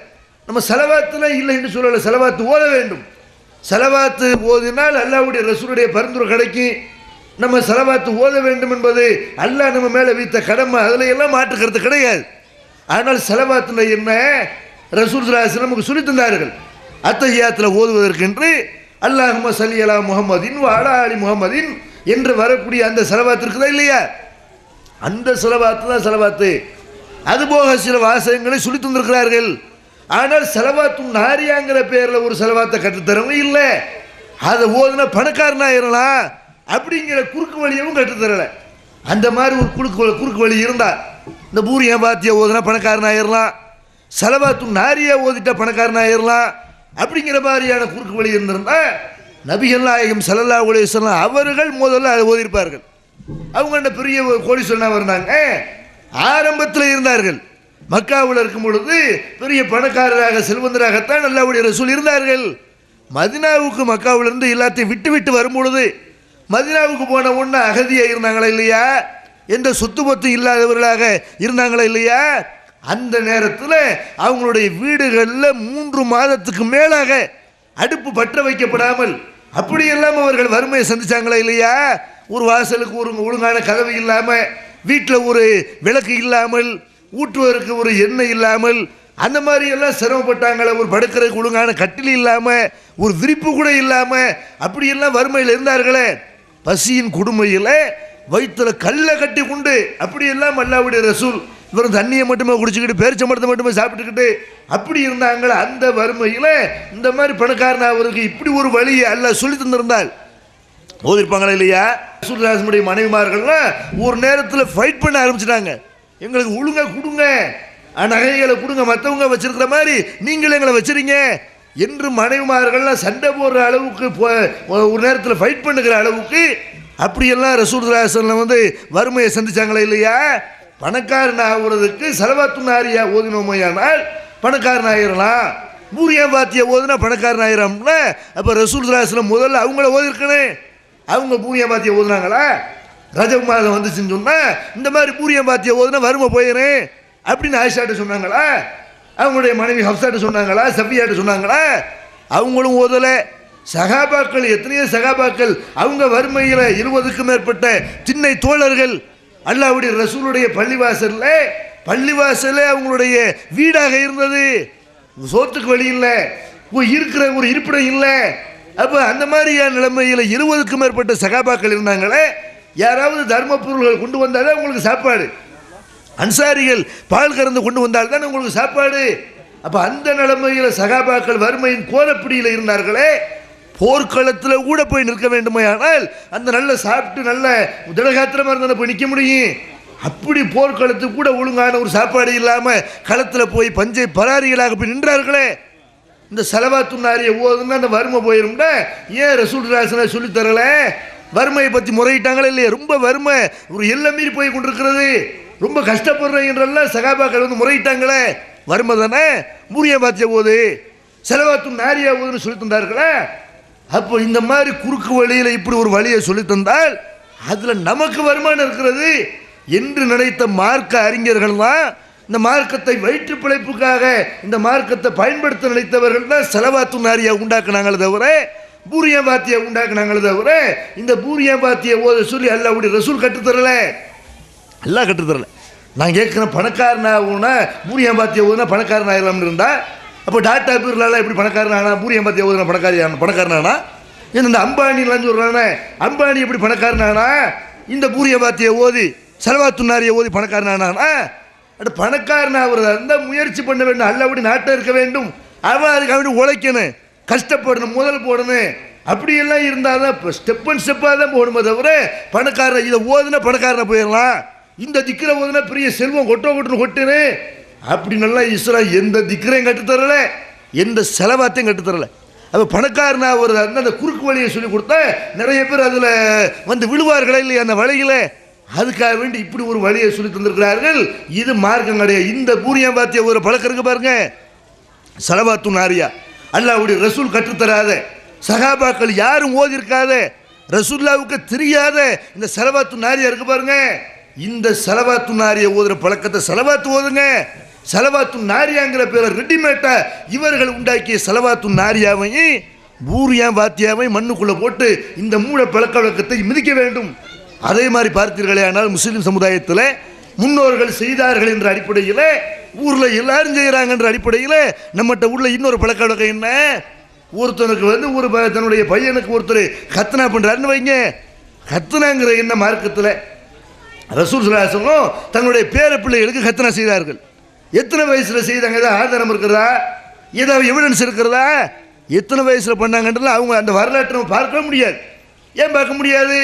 Speaker 2: நம்ம செலவாத்துல இல்லை என்று சொல்லலை, செலவாத்து ஓத வேண்டும். செலவாத்து ஓதினால் அல்லாஹ்வுடைய ரசூலுடைய பரிந்துரை கிடைக்கும். நம்ம செலவாத்து ஓத வேண்டும் என்பது அல்லாஹ் நம்ம மேலே வைத்த கடமை, அதில் எல்லாம் மாற்று கருத்து கிடையாது. ஆனால் செலவாத்துல என்ன? ரசூல் ஸல்லல்லாஹு அலைஹி வஸல்லம் நமக்கு சொல்லி தந்தார்கள். அத்தஹியாத்தில் ஓதுவதற்கென்று அல்லாஹும்ம ஸல்லி அலா முஹம்மதின் வ அலா ஆலி முஹம்மதின் என்று வரக்கூடிய அந்த செலவாத்து இருக்குதா இல்லையா, அந்த செலவாத்து தான் செலவாத்து. அதுபோக சில வாசகங்களை சொல்லி தந்திருக்கிறார்கள். ஆனால் செலவாத்து நாரியாங்கிற பேரில் ஒரு செலவாத்தை கற்றுத்தரவும் இல்லை. அதை ஓதுனா பணக்காரனாயிரலாம் அப்படிங்கிற குறுக்கு வழியவும் கற்றுத்தரலை. அந்த மாதிரி ஒரு குறுக்கு வழி இருந்தால் இந்த பூரியா பாத்தியா ஓதுனா பணக்காரனாயிரலாம், செலவாத்து நாரியா ஓதிட்டா பணக்காரனாயிரலாம் அப்படிங்கிற மாதிரியான குறுக்கு வழி இருந்திருந்தா நபிகள் நாயகம் ஸல்லல்லாஹு அலைஹி வஸல்லம் அவர்கள் முதல்ல அதை ஓதிருப்பார்கள். அவங்க என்ன பெரிய கோடீஸ்வரனாக இருந்தாங்க, ஆரம்பத்தில் இருந்தார்கள். மக்காவில் இருக்கும் பொழுது பெரிய பணக்காரராக செல்வந்தராகத்தான் அல்லாஹ்வுடைய ரசூல் இருந்தார்கள். மதீனாவுக்கு மக்காவிலிருந்து எல்லாத்தையும் விட்டு விட்டு வரும் பொழுது மதீனாவுக்கு போன உடனே அகதியாக இருந்தாங்களா இல்லையா, எந்த சொத்து பத்து இல்லாதவர்களாக இருந்தாங்களா இல்லையா, அந்த நேரத்தில் அவங்களுடைய வீடுகளில் 3 மாதத்துக்கு மேலாக அடுப்பு பற்ற வைக்கப்படாமல் அப்படியெல்லாம் அவர்கள் வறுமையை சந்திச்சாங்களா இல்லையா. ஒரு வாசலுக்கு ஒரு ஒழுங்கான கதவு இல்லாமல், வீட்டில் ஒரு விளக்கு இல்லாமல், ஊற்றுவதற்கு ஒரு எண்ணெய் இல்லாமல், அந்த மாதிரி எல்லாம் சிரமப்பட்டாங்களே. ஒரு படுக்கிறதுக்கு ஒழுங்கான கட்டில் இல்லாமல், ஒரு விரிப்பு கூட இல்லாமல் அப்படியெல்லாம் வறுமையில் இருந்தார்களே. பசியின் கொடுமையில் வயிற்றில் கல்லை கட்டி கொண்டு அப்படியெல்லாம் அல்லாஹ்வுடைய ரசூல் இவரும் தண்ணியை மட்டுமே குடிச்சுக்கிட்டு பேரிச்சம்பழத்தை மட்டுமே சாப்பிட்டுக்கிட்டு அப்படி இருந்தாங்களே. அந்த வறுமையில் இந்த மாதிரி பணக்காரன் அவருக்கு இப்படி ஒரு வழியை அல்லாஹ் சொல்லி தந்திருந்தால் ஓதிருப்பாங்களா இல்லையா. ரசூலுல்லாஹ்வுடைய மனைவிமார்கள்லாம் ஒரு நேரத்தில் ஃபைட் பண்ண ஆரம்பிச்சிட்டாங்க. எங்களுக்கு ஒழுங்காக கொடுங்க, நகைகளை கொடுங்க, மற்றவங்க வச்சிருக்கிற மாதிரி நீங்களும் எங்களை வச்சுருங்க என்று மனைவிமார்கள்லாம் சண்டை போடுற அளவுக்கு ஒரு நேரத்தில் ஃபைட் பண்ணுகிற அளவுக்கு அப்படியெல்லாம் ரசூலுல்லாஹி ஸல்லல்லாஹு அலைஹி வஸல்லம் வறுமையை சந்திச்சாங்களா இல்லையா. பணக்காரன் ஆகுறதுக்கு செலவாத்து நாரியா ஓதினோமையானால் பணக்காரன் ஆயிரலாம், பூரியா பாத்தியா ஓதுனா பணக்காரன் ஆயிரம்னா அப்போ ரசூலுல்லாஹி ஸல்லல்லாஹு அலைஹி வஸல்லம் முதல்ல அவங்கள ஓதிருக்கணும். அவங்க பூரியா பாத்தியா ஓதுனாங்களா? ரஜப் மாதம் வந்துச்சுன்னு சொன்னால் இந்த மாதிரி பூரியா பாத்தியா ஓதுனா வறுமை போயிடும் அப்படின்னு ஆயிஷாட்ட சொன்னாங்களா? அவங்களுடைய மனைவி ஹப்சாட்ட சொன்னாங்களா? சஃபியாட்ட சொன்னாங்களா? அவங்களும் ஓதலை. சகாபாக்கள் எத்தனையோ சகாபாக்கள் அவங்க வறுமையில் 20க்கும் மேற்பட்ட திண்ணை தோழர்கள் அல்லாஹ்வுடைய ரசூலுடைய பள்ளிவாசலே அவங்களுடைய வீடாக இருந்தது. சோத்துக்கு வழி இல்லை, இருக்கிற ஒரு இருப்பிடம் இல்லை. அப்போ அந்த மாதிரியான நிலைமையில் 20க்கும் மேற்பட்ட சகாபாக்கள் இருந்தாங்களே. யாராவது தர்ம பொருள்கள் கொண்டு வந்தால்தான் உங்களுக்கு சாப்பாடு, அன்சாரிகள் பால் கறந்து கொண்டு வந்தால்தான் உங்களுக்கு சாப்பாடு. அப்போ அந்த நிலைமையில் சகாபாக்கள் வறுமையின் கோலப்பிடியில் இருந்தார்களே. போர்க்களத்தில் கூட போய் நிற்க வேண்டுமே, ஆனால் அந்த நல்ல சாப்பிட்டு நல்ல திடகாத்திரமாக இருந்தால் போய் நிற்க முடியும். அப்படி போர்க்களத்துக்கு கூட ஒழுங்கான ஒரு சாப்பாடு இல்லாமல் களத்தில் போய் பஞ்சை பராரிகளாக போய் நின்றார்களே. இந்த செலவாத்து நாரியை ஓதுன்னா அந்த வறுமை போயிரும்னா ஏன் ரசூலுல்லாஹி ஸல்லல்லாஹு அலைஹி சொல்லி தரல? வறுமையை பற்றி முறையிட்டாங்களே இல்லையா? ரொம்ப வறுமை ஒரு எல்லை மீறி போய் கொண்டிருக்கிறது, ரொம்ப கஷ்டப்படுறேன் என்றெல்லாம் சகாபாக்கள் முறையிட்டாங்களே. வறுமை தானே. பூரியா பாத்தியா ஓது, செலவாத்து நாரியா ஓதுன்னு சொல்லி தந்தார்களே. அப்போ இந்த மாதிரி குறுக்கு வழியில் இப்படி ஒரு வழியை சொல்லி தந்தால் அதில் நமக்கு வருமானம் இருக்கிறது என்று நினைத்த மார்க்க அறிஞர்கள் தான், இந்த மார்க்கத்தை வயிற்று பிழைப்புக்காக இந்த மார்க்கத்தை பயன்படுத்த நினைத்தவர்கள் தான் செலவாத்து நாரியா உண்டாக்குனாங்களே தவிர பூரியா பாத்தியை உண்டாக்குனாங்களே தவிர இந்த பூரியா பாத்தியை ஓத சொல்லி அல்லாஹ்வுடைய ரசூல் கற்றுத்தரல. எல்லாம் கற்றுத்தரல. நான் கேட்குறேன், பணக்காரனாகுனா பூரியா பாத்தியை ஓதுனா பணக்காரன் ஆயிடலாம்னு இருந்தா, அப்போ டாட்டா பீர்லாம் எப்படி பணக்காரனானா பூரியா பாத்தியை ஓதுனா பணக்காரனானா? ஏன்னா இந்த அம்பானிலாம் சொல்கிறானே, அம்பானி எப்படி பணக்காரனானா இந்த பூரியா பாத்தியை ஓதி சலவாத்துன்னாரியை ஓதி பணக்காரனானா? அது பணக்காரனாகிறதா இருந்தால் முயற்சி பண்ண வேண்டும், அல்லாஹ்வுடைய நாட்டை இருக்க வேண்டும், அவன் அதுக்கு அவனுக்கு உழைக்கணும், கஷ்டப்படணும், முதல் போடணும். அப்படியெல்லாம் இருந்தால் தான் இப்போ ஸ்டெப் அண்ட் ஸ்டெப்பாக தான் போகணுமே தவிர பணக்காரன் இதை ஓதுனா பணக்காரனை போயிடலாம், இந்த திக்கிற ஓதுனா பெரிய செல்வம் கொட்டுன்னு கொட்டுன்னு அப்படி நல்லா இஸ்லாம் எந்த திக்கிரையும் கட்டுத்தரல, எந்த செலவாத்தையும் கட்டுத்தரல. அப்போ பணக்காரனா ஒரு அந்த குறுக்கு வழியை சொல்லி கொடுத்தா நிறைய பேர் அதில் வந்து விழுவார்களே இல்லையா அந்த வழியில், அதுக்காக வேண்டி இப்படி ஒரு வழியை சொல்லி தந்திருக்கிறார்கள். இது மார்க்கம் கிடையாது. இந்த பூரியா பாத்திய ஒரு பழக்கம் இருக்கு பாருங்க, சலவாத்து நாரியா அல்லாஹ்வுடைய ரசூல் கற்றுத்தராத, சஹாபாக்கள் யாரும் ஓதி இருக்காத, ரசூல்லாவுக்கு தெரியாத இந்த சலவாத்து நாரியா இருக்கு பாருங்க, இந்த சலவாத்து நாரியை ஓதுற பழக்கத்தை சலவாத்து ஓதுங்க. சலவாத்து நாரியாங்கிற பேரை ரெடிமேட்டா இவர்கள் உண்டாக்கிய சலவாத்து நாரியாவையும் பூரியா பாத்தியாவையும் மண்ணுக்குள்ள போட்டு இந்த மூட பழக்க வழக்கத்தை மிதிக்க வேண்டும். அதே மாதிரி பார்த்தீர்களே ஆனால் முஸ்லீம் சமுதாயத்தில் முன்னோர்கள் செய்தார்கள் என்ற அடிப்படையில் ஊரில் எல்லாரும் செய்கிறாங்கன்ற அடிப்படையில் நம்மகிட்ட உள்ள இன்னொரு பழக்க வழக்கம் என்ன, ஒருத்தனுக்கு வந்து ஒரு தன்னுடைய பையனுக்கு ஒருத்தர் கத்னா பண்ணுறாருன்னு வைங்க, கத்னாங்கிற என்ன மார்க்கத்தில் ரசூல் ஸல்லல்லாஹு அலைஹி வஸல்லம் தன்னுடைய பேர பிள்ளைகளுக்கு கத்னா செய்தார்கள். எத்தனை வயசில் செய்தாங்க? ஏதாவது ஆதாரம் இருக்கிறதா? ஏதாவது எவிடன்ஸ் இருக்கிறதா? எத்தனை வயசில் பண்ணாங்கன்றதுல அவங்க அந்த வரலாற்றை பார்க்க முடியாது. ஏன் பார்க்க முடியாது?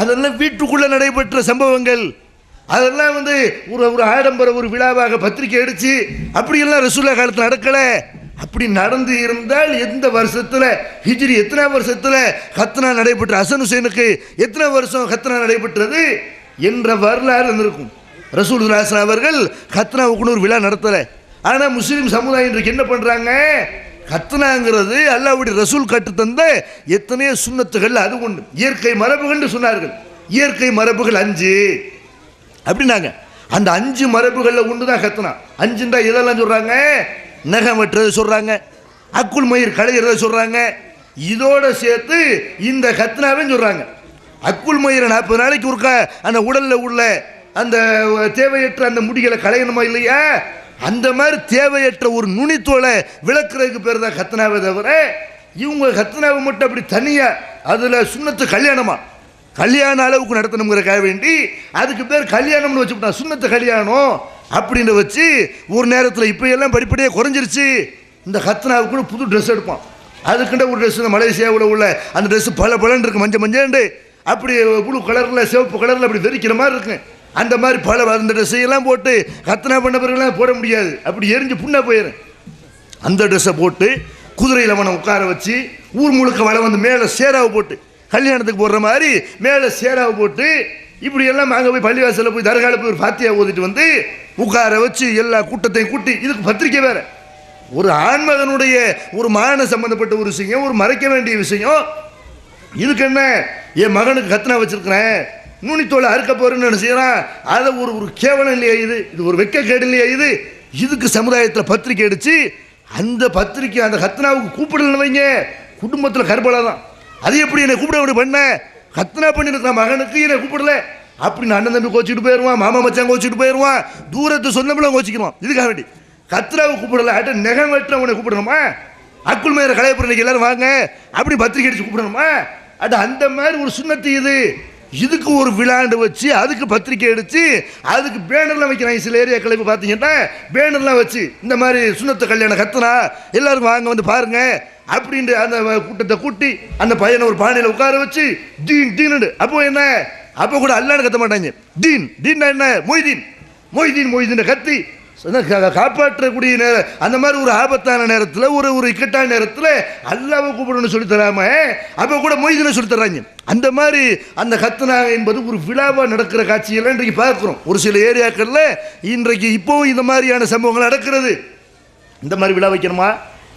Speaker 2: அதெல்லாம் வீட்டுக்குள்ளே நடைபெற்ற சம்பவங்கள். அதெல்லாம் வந்து ஒரு ஆடம்பர ஒரு விழாவாக பத்திரிக்கை அடித்து அப்படியெல்லாம் ரசூலுல்லாஹ் காலத்தில் நடக்கலை. அப்படி நடந்து இருந்தால் எந்த வருஷத்தில் ஹிஜ்ரி எத்தனை வருஷத்தில் கத்னா நடைபெற்ற, ஹசன் ஹுசைனுக்கு எத்தனை வருஷம் கத்னா நடைபெற்றது என்ற வரலாறு இருக்கும். ரசூலுல்லாஹி ஸல்லல்லாஹு அலைஹி வஸல்லம் அவர்கள் கத்னாவுக்குன்னு ஒரு விழா நடத்தலை. ஆனால் முஸ்லீம் சமுதாயம் இன்றைக்கு என்ன பண்ணுறாங்க, கத்னாங்கிறது அல்லாஹ்வுடைய ரசூல் கற்றுத்தந்த எத்தனையோ சுன்னத்துகள் அது ஒன்று. இயற்கை மரபுகள் சொன்னார்கள், இயற்கை மரபுகள் 5 அப்படின்னாங்க. அந்த 5 மரபுகளில் ஒன்று தான் கத்னா. 5 தான் இதெல்லாம் சொல்கிறாங்க, நகம் வெட்டுறது சொல்கிறாங்க, அக்குள் மயிர் களையிறத சொல்கிறாங்க, இதோட சேர்த்து இந்த கத்னாவையும் சொல்கிறாங்க. அக்குள் மயிரை 40 நாளைக்கு ஒருக்கா அந்த உடலில் உள்ள அந்த தேவையற்ற அந்த முடிகளை களையணுமா இல்லையா, அந்த மாதிரி தேவையற்ற ஒரு நுனித்தோலை விளக்குறதுக்கு பேர் தான் கத்னாவை தவிர இவங்க கத்னாவை மட்டும் அப்படி தனியாக அதில் சுன்னத்து கல்யாணமா கல்யாண அளவுக்கு நடத்தணுங்கிறக்காக வேண்டி அதுக்கு பேர் கல்யாணம்னு வச்சுக்கிட்டான். சுன்னத்து கல்யாணம் அப்படின்னு வச்சு ஒரு நேரத்தில் இப்போ எல்லாம் படிப்படியாக குறைஞ்சிருச்சு. இந்த கத்னாவுக்கு புது ட்ரெஸ் எடுப்பான், அதுக்குண்ட ஒரு ட்ரெஸ் இந்த மலேசியாவில் உள்ள அந்த ட்ரெஸ் பல பலன் இருக்கு, மஞ்சள் மஞ்சண்டு அப்படி ப்ளூ கலரில் சிவப்பு கலரில் அப்படி வெறிக்கிற மாதிரி இருக்கு. அந்த மாதிரி பல அந்த ட்ரெஸ்ஸையெல்லாம் போட்டு கத்னா பண்ண பிறகுலாம் போட முடியாது, அப்படி எரிஞ்சு புண்ணா போயிடும். அந்த ட்ரெஸ்ஸை போட்டு குதிரையில் அவனை உட்கார வச்சு ஊர் முழுக்க வளம் வந்து மேலே சேராவை போட்டு கல்யாணத்துக்கு போடுற மாதிரி மேலே சேராவை போட்டு இப்படி எல்லாம் அங்கே போய் பள்ளிவாசலில் போய் தர்கால போய் ஒரு ஃபாத்தியா ஓதிட்டு வந்து உட்கார வச்சு எல்லா கூட்டத்தையும் கூட்டி, இதுக்கு பத்திரிக்கை வேற. ஒரு ஆண்மகனுடைய ஒரு மான சம்பந்தப்பட்ட ஒரு விஷயம், ஒரு மறைக்க வேண்டிய விஷயம். இதுக்கு என்ன, என் மகனுக்கு கத்னா வச்சிருக்கிறேன், நுனித்தோலை அறுக்க போறேன்னு என்ன செய்யறான், அதை ஒரு கேவலம் இல்லையா இது, இது ஒரு வெக்க கேடு இல்லையா இது. இதுக்கு சமுதாயத்தில் பத்திரிக்கை அடிச்சு அந்த பத்திரிக்கை அந்த கத்னாவுக்கு கூப்பிடலன்னு வைங்க, குடும்பத்தில் கர்பலா தான். அது எப்படி என்னை கூப்பிட பண்ண, கத்னா பண்ணிருக்கிற மகனுக்கு என்னை கூப்பிடல அப்படின்னு அண்ணன் தம்பி கோச்சிட்டு போயிடுவான், மாமா மச்சான் கோச்சிட்டு போயிடுவான், தூரத்து சொந்தமெல்லாம் கோச்சிக்குவான். இதுக்காக வேண்டி கத்னாவை கூப்பிடல, அட்ட நெகம் வெட்டுற உன்னை கூப்பிடணுமா, அக்குள் மேல கலையப்புறம் எல்லாரும் வாங்க அப்படி பத்திரிக்கை அடிச்சு கூப்பிடணுமா, அது அந்த மாதிரி ஒரு சுன்னத்து இது. இதுக்கு ஒரு விழாண்டு வச்சு அதுக்கு பத்திரிக்கை அடிச்சு அதுக்கு பேனர்லாம் வைக்கிறாங்க. சில ஏரியா கிளம்பி பார்த்தீங்கன்னா பேனர்லாம் வச்சு இந்த மாதிரி சுன்னத்து கல்யாணம் கத்துனா எல்லாருக்கும் வாங்க வந்து பாருங்க அப்படின்ட்டு அந்த கூட்டத்தை கூட்டி அந்த பையனை ஒரு பானையில் உட்கார வச்சு தீன் தீனு. அப்போ என்ன, அப்போ கூட அல்லான்னு கத்த மாட்டாங்க, தீன் தீன் என்ன, மொய்தீன் மொய்தீன் மொய்தீன் கத்தி காப்பாற்றக்கூடிய நேரம். அந்த மாதிரி ஒரு ஆபத்தான நேரத்தில் ஒரு இக்கட்டான நேரத்தில் அல்லாவை கூப்பிடணும்னு சொல்லி தராம அப்போ கூட மொய்தீனை சொல்லி தர்றாங்க. அந்த மாதிரி அந்த கத்னா என்பது ஒரு விழாவாக நடக்கிற காட்சியெல்லாம் இன்றைக்கு பார்க்குறோம். ஒரு சில ஏரியாக்களில் இன்றைக்கு இப்போவும் இந்த மாதிரியான சம்பவங்கள் நடக்கிறது. இந்த மாதிரி விழா வைக்கணுமா,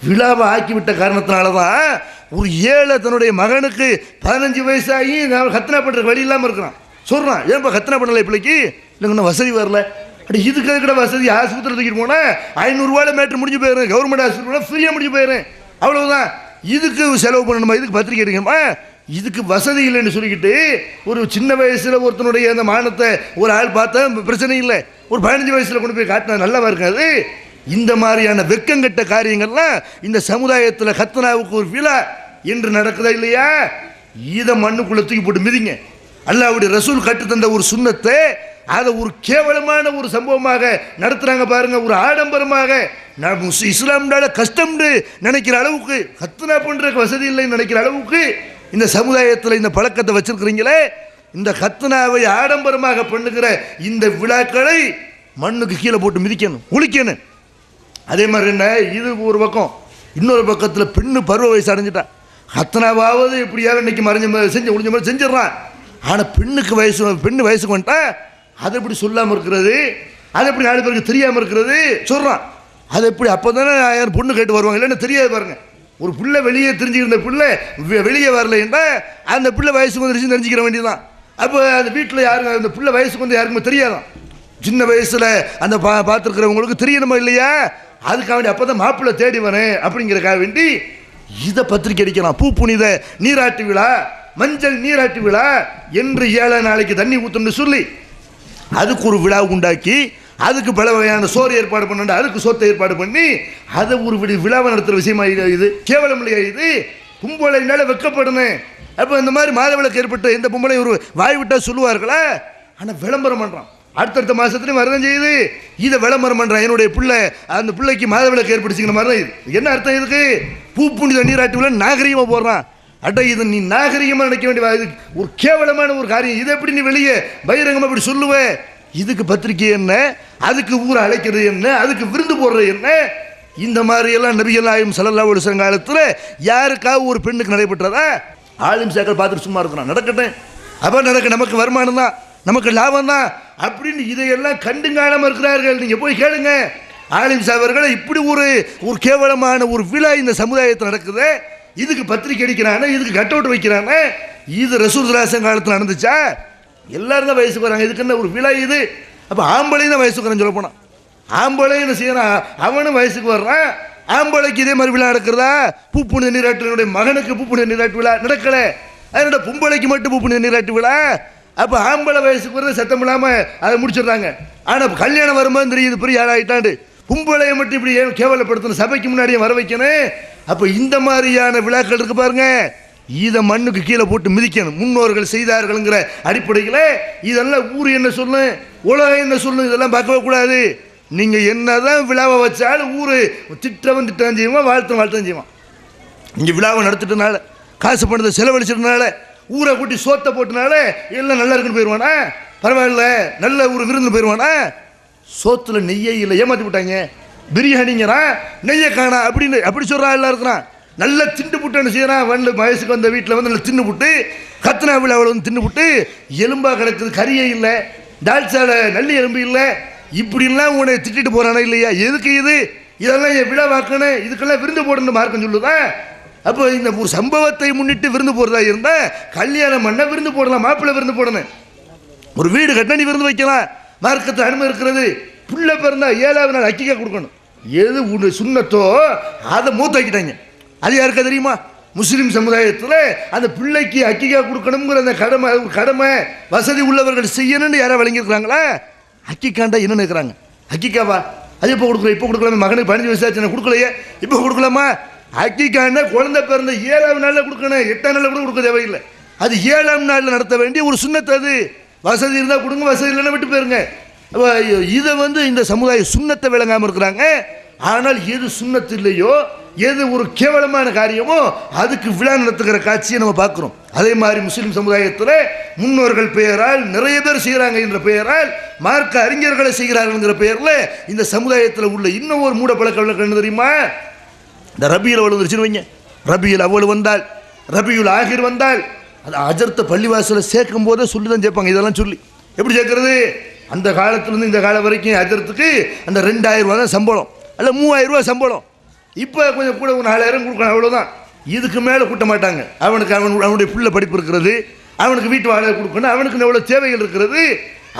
Speaker 2: விழாவை ஆக்கிவிட்ட காரணத்தினால தான் ஒரு ஏழை தன்னுடைய மகனுக்கு 15 வயசாகி கத்னா பண்ணுற வழி இல்லாமல் இருக்கிறான். சொல்கிறான், ஏன்பா கத்னா பண்ணலை பிள்ளைக்கு, இல்லைங்கண்ணா வசதி வரல. அப்படி இதுக்கு கூட வசதி ஆஸ்பத்திரி தூக்கிட்டு போனால் 500 ரூபாயில் மேட்ரு முடிஞ்சு போயிடும், கவர்மெண்ட் ஆஸ்பத்திரி ஃப்ரீயாக முடிஞ்சு போயிடும், அவ்வளவுதான். இதுக்கு செலவு பண்ணணுமா, இதுக்கு பத்திரிக்கை அடிக்கணுமா, இதுக்கு வசதி இல்லைன்னு சொல்லிக்கிட்டு ஒரு சின்ன வயசுல ஒருத்தனுடைய அந்த மானத்தை ஒரு ஆள் பார்த்தா பிரச்சனை இல்லை, ஒரு 15 வயசுல கொண்டு போய் காட்டினா நல்லாவா இருக்காது? இந்த மாதிரியான வெக்கங்கட்ட காரியங்கள்லாம் இந்த சமுதாயத்தில் கத்னாவுக்கு ஒரு விழா என்று நடக்குதா இல்லையா? இதை மண்ணுக்குள்ள தூக்கி போட்டு மிதிங்க. அல்லாஹ்வுடைய ரசூல் கட்டு தந்த ஒரு சுன்னத்தை அதை ஒரு கேவலமான ஒரு சம்பவமாக நடத்துறாங்க பாருங்க, ஒரு ஆடம்பரமாக. இஸ்லாம்னால கஷ்டம்னு நினைக்கிற அளவுக்கு, கத்னா பண்ற வசதி இல்லைன்னு நினைக்கிற அளவுக்கு இந்த சமுதாயத்தில் இந்த பழக்கத்தை வச்சிருக்கிறீங்களே. இந்த கத்னாவை ஆடம்பரமாக பண்ணுகிற இந்த விழாக்களை மண்ணுக்கு கீழே போட்டு மிதிக்கணும், ஒழிக்கணும். அதே மாதிரி என்ன, இது ஒரு பக்கம். இன்னொரு பக்கத்தில் பெண்ணு பருவ வயசு அடைஞ்சிட்டா, கத்னாவாவது எப்படியாவது இன்னைக்கு ஒழிஞ்ச மாதிரி செஞ்சிடறான். ஆனால் பெண்ணு வயசுக்கு வந்துட்டா அதை எப்படி சொல்லாமல் இருக்கிறது, அதை எப்படி 4 பேருக்கு தெரியாமல் இருக்கிறது சொல்கிறான். அது எப்படி அப்போ தானே யாரும் பொண்ணு கேட்டு வருவாங்க, இல்லைன்னு தெரியாது பாருங்க. ஒரு பிள்ளை வெளியே தெரிஞ்சுக்கிற பிள்ளை வெளியே வரலைன்னா அந்த பிள்ளை வயசுக்கு வந்துருச்சுன்னு தெரிஞ்சுக்கிற வேண்டியதுதான். அப்போ அந்த வீட்டில் யாருங்க அந்த பிள்ளை வயசுக்கு வந்து யாருக்குமே தெரியாதான். சின்ன வயசில் அந்த பார்த்துருக்கிறவங்களுக்கு தெரியணுமா இல்லையா? அதுக்காக வேண்டி அப்போ தான் மாப்பிள்ளை தேடி வரேன் அப்படிங்கிறக்காக வேண்டி இதை பத்திரிக்கை அடிக்கலாம். பூ புனித நீராட்டு விழா, மஞ்சள் நீராட்டு விழா என்று 7 நாளைக்கு தண்ணி ஊற்றணும்னு சொல்லி அதுக்கு ஒரு விழா உண்டாக்கி அதுக்கு பல வகையான சோறு ஏற்பாடு பண்ண, அதுக்கு சொத்தை ஏற்பாடு பண்ணி அதை ஒரு விழாவை நடத்துகிற விஷயமா இது? கேவலம் இல்லையா இது? பொம்பளைனால வெக்கப்படணும். அப்போ இந்த மாதிரி மாதவிலக்கு ஏற்பட்ட எந்த பொம்பளை ஒரு வாய் விட்டால் சொல்லுவார்களா? ஆனால் விளம்பரம் பண்ணுறான், அடுத்தடுத்த மாதத்துலேயும் வரதான் செய்யுது. இதை விளம்பரம் பண்ணுறான். என்னுடைய பிள்ளை அந்த பிள்ளைக்கு மாதவிலக்கு ஏற்படுத்திக்கிற மாதிரி தான் இது. என்ன அர்த்தம் இதுக்கு? பூ புனித நீராட்டு விழா நாகரீகமாக போடுறான். அட இது நீ நாகரீகமாக நினைக்க வேண்டிய இது ஒரு கேவலமான ஒரு காரியம். இதை எப்படி நீ வெளியே பகிரங்கமாக இப்படி சொல்லுவேன்? இதுக்கு பத்திரிக்கை என்ன, அதுக்கு ஊரை அழைக்கிறது என்ன, அதுக்கு விருந்து போடுறது என்ன? இந்த மாதிரி எல்லாம் நபிகள் நாயகம் ஸல்லல்லாஹு அலைஹி வஸல்லம் காலத்தில் யாருக்காவது ஒரு பெண்ணுக்கு நடைபெற்றதா? ஆலிம் சேக்கல் பார்த்துட்டு சும்மா இருக்கிறான், நடக்கட்டும், அப்போ நடக்க, நமக்கு வருமானம் தான், நமக்கு லாபம் தான் அப்படின்னு இதையெல்லாம் கண்டுங்காணாமல் இருக்கிறார்கள். நீங்கள் போய் கேளுங்க ஆலிம் சாவர்களை. இப்படி ஒரு கேவலமான ஒரு விழா இந்த சமுதாயத்தில் நடக்குது. இதுக்கு பத்திரிக்கை அடிக்கிறானே, இதுக்கு கட் அவுட் வைக்கிறானே. இது ரசூல் ஸல்லல்லாஹு காலத்தில் நடந்துச்சா? எல்லாரும் தான் வயசுக்கு வராங்க, இதுக்கு என்ன ஒரு விழா இது? அப்போ ஆம்பளையும் தான் வயசுக்கு வரேன்னு சொல்ல போனான். ஆம்பளையும் என்ன செய்யறான், அவனும் வயசுக்கு வர்றான். ஆம்பளைக்கு இதே மாதிரி விழா நடக்கிறதா? பூ புனித நீராட்டு மகனுக்கு பூ புனித நீராட்டு விழா நடக்கல, அதனோட பொம்பளைக்கு மட்டும் பூ புனித நீராட்டு விழா. அப்போ ஆம்பளை வயசுக்கு வர்றது சத்தம் இல்லாமல் அதை முடிச்சிடுறாங்க. ஆனால் கல்யாணம் வரும்போது தெரியுது பெரிய ஆளாயிட்டாண்டு. பொம்பளையை மட்டும் இப்படி ஏன் கேவலப்படுத்தணும், சபைக்கு முன்னாடியே வர வைக்கணும். அப்போ இந்த மாதிரியான விழாக்கள் இருக்கு பாருங்க, இதை மண்ணுக்கு கீழே போட்டு மிதிக்கணும். முன்னோர்கள் செய்தார்கள்ங்கிற அடிப்படையில் இதெல்லாம் ஊர் என்ன சொல்லும், உலகம் என்ன சொல்லும், இதெல்லாம் பார்க்கவே கூடாது. நீங்கள் என்னதான் விழாவை வச்சாலும் ஊர் திட்டம் செய்வான், வாழ்த்தம் செய்வான். நீங்கள் விழாவை நடத்திட்டனால, காசு பணத்தை செலவழிச்சிட்டனால, ஊரை கூட்டி சோத்தை போட்டனால எல்லாம் நல்லா இருக்குன்னு போயிடுவானா? பரவாயில்ல, நல்ல ஒரு விருந்து போயிடுவானா? சோத்துல நெய்யே இல்லை, ஏமாற்றி விட்டாங்க. பிரியாணிங்கிறான், நெய்யை காணா அப்படின்னு அப்படி சொல்கிறான். எல்லாம் இருக்கிறான், நல்லா திண்டு புட்டு என்ன செய்யறான், வயசுக்கு வந்த வீட்டில் வந்து நல்லா தின்னு புட்டு, கத்னா விழாவில் வந்து தின்னு புட்டு, எலும்பாக கிடக்குது, கறியே இல்லை, டால்சால நல்லி எலும்பு இல்லை, இப்படிலாம் உன்னை திட்டிட்டு போகிறானா இல்லையா? எதுக்கு இது? இதெல்லாம் என் விழா வாக்கணும், இதுக்கெல்லாம் விருந்து போடணும் மார்க்கம் சொல்லுதான். அப்போ இந்த ஒரு சம்பவத்தை முன்னிட்டு விருந்து போடுறதா இருந்தால் கல்யாணம் பண்ண விருந்து போடலாம், மாப்பிள்ளை விருந்து போடணும். ஒரு வீடு கட்டினா நீ விருந்து வைக்கலாம், மார்க்கத்தில் அனுமதி இருக்கிறது. பிள்ளை பிறந்தா 7வது நாள் அக்கிக்கா கொடுக்கணும். எது உன்னை சுண்ணத்தோ அதை மூத்தாக்கிட்டாங்க. அது யாருக்கா தெரியுமா? முஸ்லீம் சமுதாயத்தில் அந்த பிள்ளைக்கு அக்கிக்கா கொடுக்கணுங்கிற அந்த கடமை, ஒரு கடமை வசதி உள்ளவர்கள் செய்யணும்னு யாராவது வழங்கியிருக்கிறாங்களா? அக்கிக்காண்டா என்ன நினைக்கிறாங்க? அக்கிக்காவா அது இப்போ கொடுக்குறோம், இப்போ கொடுக்கலாமா? மகனுக்கு 15 வயசு ஆச்சு கொடுக்கலையே, இப்போ கொடுக்கலாமா? அக்கிக்காண்டா குழந்தை பிறந்த 7வது நாளில் கொடுக்கணும், 8ஆம் நாளில் கூட கொடுக்க தேவையில்லை. அது 7ஆம் நாளில் நடத்த வேண்டிய ஒரு சுண்ணத்து. அது வசதி இருந்தால் கொடுங்க, வசதி இல்லைன்னா விட்டு போயிருங்க. இதை இந்த சமுதாய சுண்ணத்தை விளங்காமல் இருக்கிறாங்க. ஆனால் எது சுண்ணத்து இல்லையோ, எது ஒரு கேவலமான காரியமோ அதுக்கு விழா நடத்துகிற காட்சியை நம்ம பார்க்குறோம். அதே மாதிரி முஸ்லீம் சமுதாயத்தில் முன்னோர்கள் பெயரால் நிறைய பேர் செய்கிறாங்க என்ற பெயரால், மார்க்க அறிஞர்களை செய்கிறார்கள்ங்கிற பெயரில் இந்த சமுதாயத்தில் உள்ள இன்னும் ஒரு மூட பழக்க வழக்கம் என்ன தெரியுமா? இந்த ரபியுல் அவள் வந்துருச்சுன்னு வைங்க, ரபியுல் அவள் வந்தால், ரபியுல் ஆகிர் வந்தால், அது அஜர்த்தை பள்ளிவாசலை சேர்க்கும் போதே சொல்லி தான் சேர்ப்பாங்க. இதெல்லாம் சொல்லி எப்படி சேர்க்கறது? அந்த காலத்துலேருந்து இந்த காலம் வரைக்கும் அஜர்த்துக்கு அந்த 2000 ரூபா தான் சம்பளம், அல்ல 3000 ரூபா சம்பளம். இப்போ கொஞ்சம் கூட ஒரு 4000 கொடுக்கணும், அவ்வளோதான். இதுக்கு மேலே கூட்ட மாட்டாங்க. அவனுக்கு அவனுடைய பிள்ளை படிப்பு இருக்கிறது, அவனுக்கு வீட்டு வாடகை கொடுக்கணும், அவனுக்கு எவ்வளோ தேவைகள் இருக்கிறது.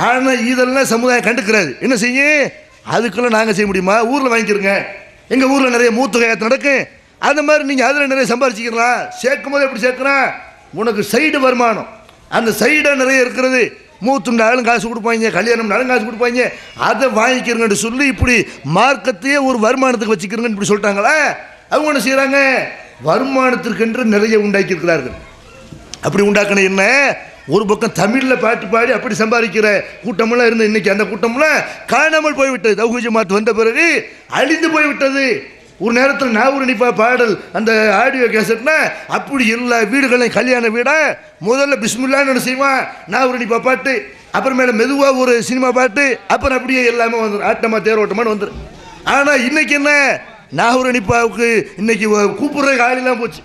Speaker 2: ஆனால் இதெல்லாம் சமுதாயம் கண்டுக்கிறாது. என்ன செய்யும்? அதுக்கெல்லாம் நாங்கள் செய்ய முடியுமா? ஊரில் வாங்கிக்கிறோங்க, எங்கள் ஊரில் நிறைய மூத்தொகையாத்து நடக்கும், அந்த மாதிரி நீங்கள் அதில் நிறைய சம்பாரிச்சிக்கலாம். சேர்க்கும் போது எப்படி சேர்க்குறான், உனக்கு சைடு வருமானம், அந்த சைடாக நிறைய இருக்கிறது. மூத்துண்டாலும் காசு கொடுப்பாங்க, கல்யாணம்னாலும் காசு கொடுப்பாங்க, அதை வாங்கிக்கிறங்கன்னு சொல்லி இப்படி மார்க்கத்தையே ஒரு வருமானத்துக்கு வச்சுக்கிறங்கன்னு இப்படி சொல்லிட்டாங்களா. அவங்க என்ன செய்கிறாங்க, வருமானத்திற்கென்று நிறைய உண்டாக்கியிருக்கிறார்கள். அப்படி உண்டாக்கணும் என்ன, ஒரு பக்கம் தமிழில் பாட்டு பாடி அப்படி சம்பாதிக்கிற கூட்டமெல்லாம் இருந்து இன்னைக்கு அந்த கூட்டம்லாம் காணாமல் போய்விட்டது. தௌஹீத் ஜமாத் வந்த பிறகு அழிந்து போய்விட்டது. ஒரு நேரத்தில் நாவூர் நிப்பா பாடல் அந்த ஆடியோ கேசட்னா அப்படி எல்லா வீடுகளையும் கல்யாண வீடா முதல்ல பிஸ்மில்லான்னு என்ன செய்வான், நாவூர் நிப்பா பாட்டு, அப்புறமேல மெதுவாக ஒரு சினிமா பாட்டு, அப்புறம் அப்படியே எல்லாமே வந்துடும், ஆட்டமா தேரோட்டமானு வந்துடும். ஆனால் இன்னைக்கு என்ன, நாகூர் நிப்பாவுக்கு இன்னைக்கு கூப்பிடுற காலெல்லாம் போச்சு.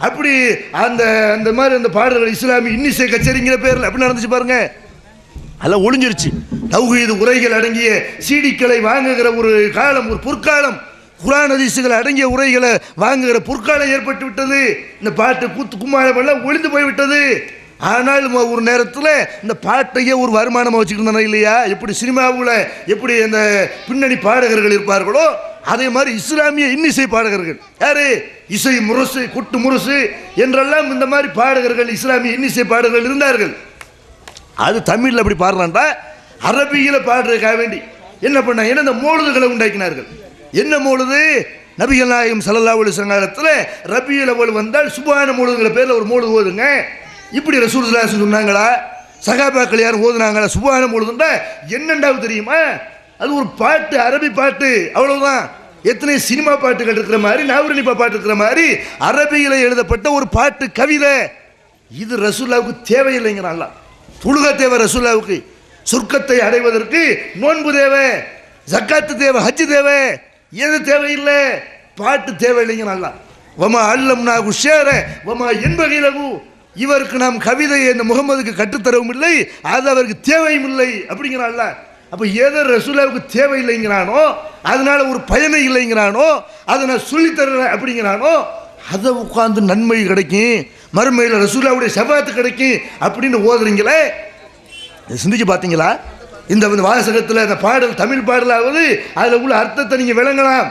Speaker 2: அப்படி அந்த அந்த மாதிரி அந்த பாடல்கள் இஸ்லாமிய இன்னிசை கச்சேரிங்கிற பேரில் அப்படி நடந்துச்சு பாருங்க. அதெல்லாம் ஒளிஞ்சிருச்சு. தௌஹீது உரைகள் அடங்கிய சீடிக்களை வாங்குகிற ஒரு காலம், ஒரு பொற்காலம், குர்ஆன் ஹதீஸ்கள் அடங்கிய உரைகளை வாங்குகிற பொற்காலம் ஏற்பட்டு விட்டது. இந்த பாட்டு கூத்து கும்மாளம் எல்லாம் ஒளிந்து போய்விட்டது. ஆனால் ஒரு நேரத்தில் இந்த பாட்டையே ஒரு வருமானமாக வச்சுக்கிட்டு இல்லையா, எப்படி சினிமாவில் எப்படி அந்த பின்னணி பாடகர்கள் இருப்பார்களோ அதே மாதிரி இஸ்லாமிய இன்னிசை பாடகர்கள், யாரு இசை முரசு குட்டு முரசு என்றெல்லாம் இந்த மாதிரி பாடகர்கள் இஸ்லாமிய இன்னிசை பாடகர்கள் இருந்தார்கள். அது தமிழில் அப்படி பாடுறான்டா, அரபியில் பாடுறதுக்காக வேண்டி என்ன பண்ணாங்க, இந்த மௌலுதுகளை உண்டாக்கினார்கள். என்ன மௌலுது, நபிகள் நாயகம் ஸல்லல்லாஹு அலைஹி வஸல்லம் காலத்தில் ரபியுல் அவ்வல் வந்தால் சுப்ஹான மௌலுதுங்கிற பேரில் ஒரு மௌலுது ஓதுங்க. இப்படி ரசூலுல்லாஹி சொன்னாங்களா, சகாபாக்கள் யாரும் ஓதுனாங்களா? சுப்ஹான மௌலுதுண்டா என்னண்டாவது தெரியுமா, அது ஒரு பாட்டு, அரபி பாட்டு, அவ்வளவுதான். எத்தனை சினிமா பாட்டுகள் இருக்கிற மாதிரி, நாவூர் நிப்பா பாட்டு இருக்கிற மாதிரி அரபியில் எழுதப்பட்ட ஒரு பாட்டு கவிதை. இது ரசூலுல்லாஹ்வுக்கு தேவையில்லைங்கிறான் அல்லாஹ். தொழுக தேவை ரசூலுல்லாஹ்வுக்கு, சொர்க்கத்தை அடைவதற்கு நோன்பு தேவை, ஜக்காத்து தேவை, ஹஜ் தேவை, எது தேவையில்லை, பாட்டு தேவையில்லைங்கிறான் அல்லாஹ். வமா அல்லம்னாஹு ஷிஅர வமா யன்பகி லஹு, இவருக்கு நாம் கவிதையை இந்த முகமதுக்கு கற்றுத்தரவும் இல்லை, அது அவருக்கு தேவையும் இல்லை அப்படிங்கிறான் அல்லாஹ். அப்போ ஏதோ ரசூலுல்லாஹ்வுக்கு தேவையில்லைங்கிறானோ, அதனால ஒரு பயனை இல்லைங்கிறானோ, அதை நான் சொல்லித்தரேன் அப்படிங்கிறானோ, அதை உட்காந்து நன்மை கிடைக்கும், மறுமையில் ரசூலுல்லாஹ்வுடைய ஷஃபாத்து கிடைக்கும் அப்படின்னு ஓதுறீங்களே. சிந்திச்சு பார்த்தீங்களா? இந்த வாசகத்தில் இந்த பாடல் தமிழ் பாடலாவது அதில் உள்ள அர்த்தத்தை நீங்கள் விளங்கலாம்.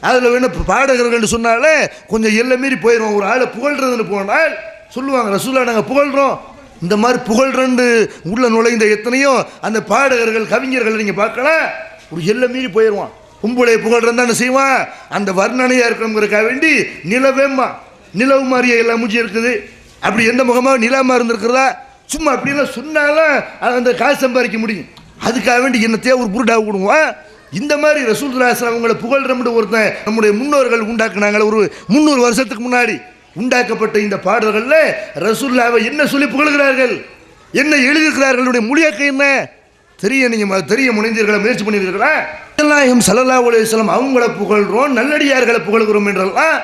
Speaker 2: அதில் வேணும் பாடகர்கள் சொன்னாலே கொஞ்சம் எல்லாம் மீறி போயிடும். ஒரு ஆளை புகழ்றதுன்னு போனால் சொல்லுவாங்க, ரசூலுல்லாஹ் நாங்கள் புகழ்கிறோம். இந்த மாதிரி புகழ்றண்டு உள்ள நுழைந்த எத்தனையோ அந்த பாடகர்கள் கவிஞர்கள் நீங்கள் பார்க்கலாம், ஒரு எல்லாம் மீறி போயிடுவான். கும்பலை புகழ்றன் தானே செய்வான், அந்த வர்ணனையாக இருக்கணுங்கிறக்காக வேண்டி நிலவேம்மா, நிலவு மாதிரியே எல்லாம் மூஞ்சி இருக்குது, அப்படி எந்த முகமாக நிலாமா இருந்திருக்கிறதா, சும்மா அப்படிலாம் சொன்னாலும் அந்த காசு சம்பாதிக்க முடியும். அதுக்காக வேண்டி என்னத்தையே ஒரு புருடாக விடுவான். இந்த மாதிரி ரசூலுல்லாஹி ஸல்லல்லாஹு அலைஹி வஸல்லம் அவங்களை புகழ்றோம்னு ஒருத்தன் நம்முடைய முன்னோர்கள் உண்டாக்குனாங்க. ஒரு 300 வருஷத்துக்கு முன்னாடி உண்டாக்கப்பட்ட இந்த பாடல்களில் ரசூலுல்லாஹ்வை என்ன சொல்லி புகழ்கிறார்கள், என்ன எழுதியிருக்கிறார்களுடைய மொழியாக்கம் என்ன தெரிய முனைந்தீர்களா, முயற்சி பண்ணியிருக்கிறா? நாயகம் ஸல்லல்லாஹு அலைஹி வஸல்லம் அவங்கள புகழ்கிறோம், நல்லடியார்களை புகழ்கிறோம் என்றெல்லாம்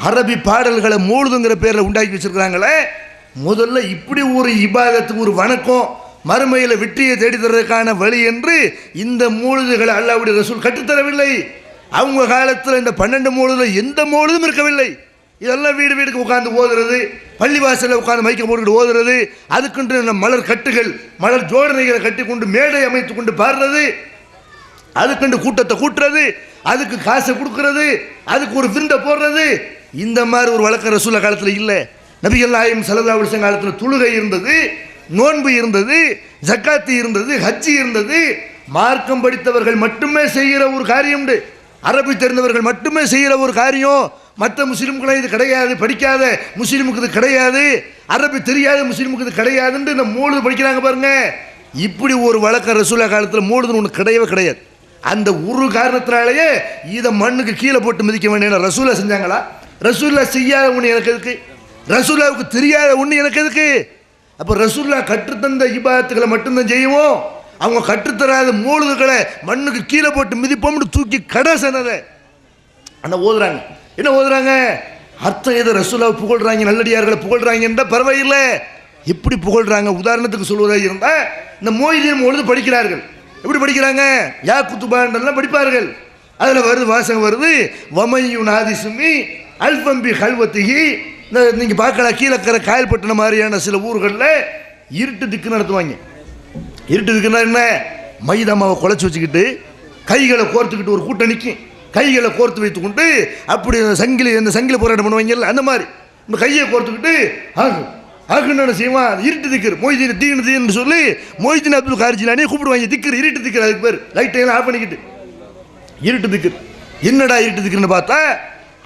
Speaker 2: அரபி பாடல்களை மௌலுதுங்கிற பேரில் உண்டாக்கி வச்சிருக்கிறாங்களே. முதல்ல இப்படி ஒரு இபாதத்துக்கு ஒரு வணக்கம், மறுமையில் வெற்றியை தேடி தர்றதுக்கான வழி என்று இந்த மௌலுதுகளை அல்லாஹ்வுடைய ரசூல் கற்றுத்தரவில்லை. அவங்க காலத்தில் இந்த 12 மௌலுதுல எந்த மௌலுதும் இருக்கவில்லை. இதெல்லாம் வீடு வீடுக்கு உட்காந்து ஓதுறது, பள்ளிவாசலில் உட்காந்து மைக்க போட்டுக்கிட்டு ஓதுறது, அதுக்குன்று மலர் கட்டுகள் மலர் ஜோடனைகளை கட்டி கொண்டு மேடை அமைத்து கொண்டு பாடுறது, அதுக்குண்டு கூட்டத்தை கூட்டுறது, அதுக்கு காசை கொடுக்கறது, அதுக்கு ஒரு விருந்தை போடுறது, இந்த மாதிரி ஒரு வழக்கம் ரசூலுல்லாஹ் காலத்தில் இல்லை. நபிகள் நாயகம் ஸல்லல்லாஹு அலைஹி வஸல்லம் காலத்தில் தொழுகை இருந்தது, நோன்பு இருந்தது, ஜக்காத்து இருந்தது, ஹஜ்ஜி இருந்தது. மார்க்கம் படித்தவர்கள் மட்டுமே செய்கிற ஒரு காரியம் உண்டு, அரபி தெரிந்தவர்கள் மட்டுமே செய்கிற ஒரு காரியம். மற்ற முஸ்லீம்களை இது கிடையாது, படிக்காத முஸ்லீமுக்கு இது கிடையாது, அரபி தெரியாத முஸ்லீமுக்கு இது கிடையாதுன்னு இந்த மௌலுது படிக்கிறாங்க பாருங்க. இப்படி ஒரு வழக்கம் ரசூலுல்லாஹ் காலத்தில் மௌலுதுன்னு ஒன்று கிடையவே கிடையாது. அந்த ஒரு காரணத்தினாலேயே இதை மண்ணுக்கு கீழே போட்டு மிதிக்க வேண்டிய ரசூலுல்லாஹ் செஞ்சாங்களா? ரசூலுல்லாஹ் செய்யாத ஒன்று எனக்கு எதுக்கு, ரசூலுல்லாஹ்வுக்கு தெரியாத ஒன்று எனக்கு எதுக்கு? அப்போ ரசூலுல்லாஹ் கற்றுத்தந்த இபாதத்துகளை மட்டும்தான் செய்வோம், அவங்க கற்றுத்தராத மௌலுதுகளை மண்ணுக்கு கீழே போட்டு மிதிப்போம்னு தூக்கி கடை சொன்னதை ஆனால் ஓதுறாங்க. என்ன ஓதுறாங்க? அர்த்தம் எது, ரசூலுல்லாஹ் புகழ்றாங்க, நல்லடியார்களை புகழ்றாங்கன்ற பரவாயில்லை. எப்படி புகழ்றாங்க? உதாரணத்துக்கு சொல்வதாக இருந்தால் இந்த மொய்தீன் மௌலுது படிக்கிறார்கள். எப்படி படிக்கிறாங்க? யா குத்துபாண்டெல்லாம் படிப்பார்கள். அதில் வருது, வாசகம் வருது, வமையு நாதிசுமி அல்பம்பி கல்வத்திகி. இந்த நீங்கள் பார்க்கலாம், கீழக்கரை காயல்பட்டினம் மாதிரியான சில ஊர்களில் இருட்டு திக்கு நடத்துவாங்க. இருட்டு திக்குன்னா என்ன? மைதாமாவை குழச்சி வச்சுக்கிட்டு கைகளை கோர்த்துக்கிட்டு ஒரு கூட்டம் நிற்கும், கைகளை கோர்த்து வைத்து கொண்டு அப்படி அந்த சங்கிலி போராட்டம் பண்ணுவாங்கல்ல, அந்த மாதிரி இந்த கையை கோர்த்துக்கிட்டு ஆகுன்னு செய்வான். இருட்டு திக்கர் மொய்தீன் தீன்னு சொல்லி மொய்தீன் அப்துல் காதர் ஜிலானியை கூப்பிடுவாங்க. திக்கர் இருட்டு திக்கர், அதுக்கு பேர். லைட்டையெல்லாம் ஆஃப் பண்ணிக்கிட்டு இருட்டு திக்கர். என்னடா இருட்டு திக்கர்னு பார்த்தா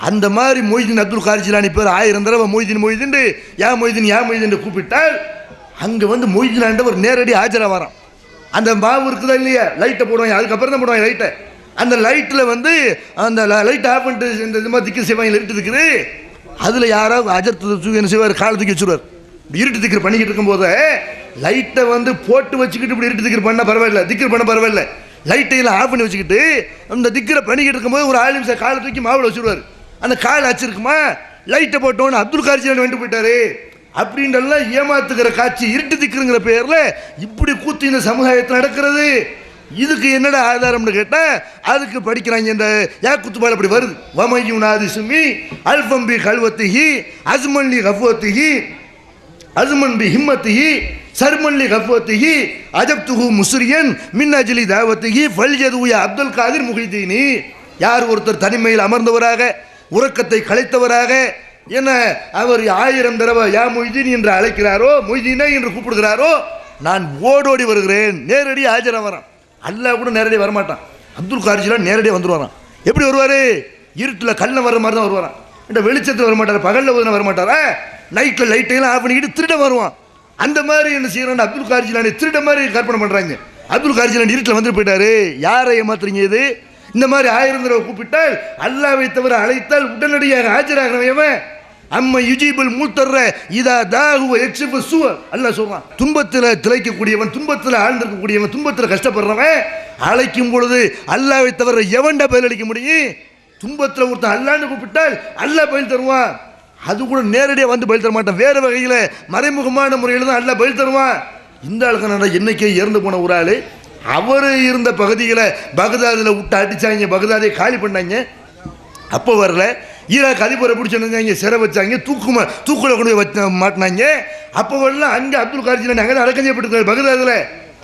Speaker 2: அந்த மாதிரி மொய்தீன் அப்துல் காதர் ஜிலானி பேர் 1000 தடவை மொய்தீன் யா மொய்தீன் கூப்பிட்டால் அங்கே வந்து மொய்தீன் ஆண்டவர் நேரடி ஆஜராக வரான். அந்த மாவு இருக்குதா இல்லையா, லைட்டை போடுவாங்க, அதுக்கப்புறம் தான் போடுவாங்க லைட்டை. அந்த லைட்டில் வந்து அந்த லைட் ஆஃப் பண்ணிட்டு இந்த இது மாதிரி திக்கர் செய்வாங்க, இருட்டு திக்குது. அதில் யாராவது அஜர்த்து என்ன செய்வார், காலத்துக்கு வச்சுருவார். இருட்டு திக்கர் பண்ணிக்கிட்டு இருக்கும்போது லைட்டை வந்து போட்டு வச்சுக்கிட்டு இப்படி இருட்டு திக்கர் பண்ணால் பரவாயில்ல, திக்கர் பண்ண பரவாயில்ல, லைட்டையெல்லாம் ஆஃப் பண்ணி வச்சுக்கிட்டு அந்த திக்கரை பண்ணிக்கிட்டு இருக்கும்போது ஒரு 6 நிமிஷம் காலை தூக்கி மாவில் வச்சுருவார். அந்த கால் வச்சிருக்குமா, லைட்டை போட்டோன்னு அப்துல் காதர் ஜிலானி வந்துட்டு போயிட்டாரு அப்படின்றலாம் ஏமாத்துக்கிற காட்சி இருட்டு திக்குங்கிற பேரில் இப்படி கூத்து இந்த சமுதாயத்தில் நடக்கிறது. இதுக்கு என்னடா ஆதாரம்னு கேட்டால் அதுக்கு படிக்கிறாங்க. இந்த யாக்குத்துபால் அப்படி வருது. வமையுனாதி சுமி அல்ஃபம்பி கல்வத்திஹி அஸ்மன்லி கஃபத்திஹி அஸ்மன்பி ஹிம்மத்திஹி சர்மன்லி கஃபத்திஹி அஜப்துஹு முஸ்ரியன் மின் அஜ்லி தாவத்திஹி ஃபல்யதுயா அப்துல் காதிர் முஹிதீனி. யார் ஒருத்தர் தனிமையில் அமர்ந்தவராக உறக்கத்தை கலைத்தவராக என்ன அவர் 1000 தடவை யா மொய்தீன் என்று அழைக்கிறாரோ, மொய்தீனை என்று கூப்பிடுகிறாரோ, நான் ஓடோடி வருகிறேன். நேரடி ஆஜராக வரான். அல்லாஹ் கூட நேரடியாக வரமாட்டான். அப்துல் காதர் ஜிலானி நேரடியாக வந்துடுவாரான். எப்படி வருவார்? இருட்டில் கல்லில் வர்ற மாதிரி தான் வருவாரான். இந்த வெளிச்சத்தில் வரமாட்டார், பகலில் வந்து வரமாட்டாரா, நைட்டில் லைட்டையெல்லாம் ஆஃப் பண்ணிக்கிட்டு திருட வருவான். அந்த மாதிரி என்ன செய்யறான், அப்துல் காதர் ஜிலானி திருட மாதிரி கற்பனை பண்ணுறாங்க. அப்துல் காதர் ஜிலானி இருட்டில் வந்துட்டு போயிட்டாரு. யாரை ஏமாத்துறீங்க? இது இந்த மாதிரி 1000 தடவை கூப்பிட்டால் அல்லாஹ்வை தவிர அழைத்தால் உடனடியாக ஆஜராகிறவன் அம்மா யுஜீபுல் மூத்தர்ற இதா தாகுவ எக்ஸிபு சுவ. அல்லாஹ் சொல்றான், துன்பத்தில் திளைக்கக்கூடியவன், துன்பத்தில் ஆழ்ந்திருக்கக்கூடியவன், துன்பத்தில் கஷ்டப்படுறவன் அழைக்கும் பொழுது அல்லாஹ்வை தவிர எவன்டா பதில் அளிக்க முடியும்? துன்பத்தில் ஒருத்தன் அல்லாஹ்னு கூப்பிட்டால் அல்லாஹ் பதில் தருவான். அது கூட நேரடியாக வந்து பதில் தர மாட்டான், வேறு வகையில் மறைமுகமான முறையில் தான் அல்லாஹ் பதில் தருவான். இந்த ஆளுக்கு என்னைக்கே இறந்து போன ஒரு ஆள், அவர் இருந்த பகுதிகளை பகதாதில் விட்டு அடித்தாங்க, பகதாதை காலி பண்ணாங்க. அப்போ வரல, ஈராக் அதிபரை பிடிச்சிருந்தாங்க, சிறை வச்சாங்க, தூக்கில் கொண்டு போய் மாட்டினாங்க. அப்போ வரல, அங்கே அப்துல் காதர் ஜிலானி அங்கே தான் அடக்கம் செய்யப்பட்டிருக்காரு பகதாதில்.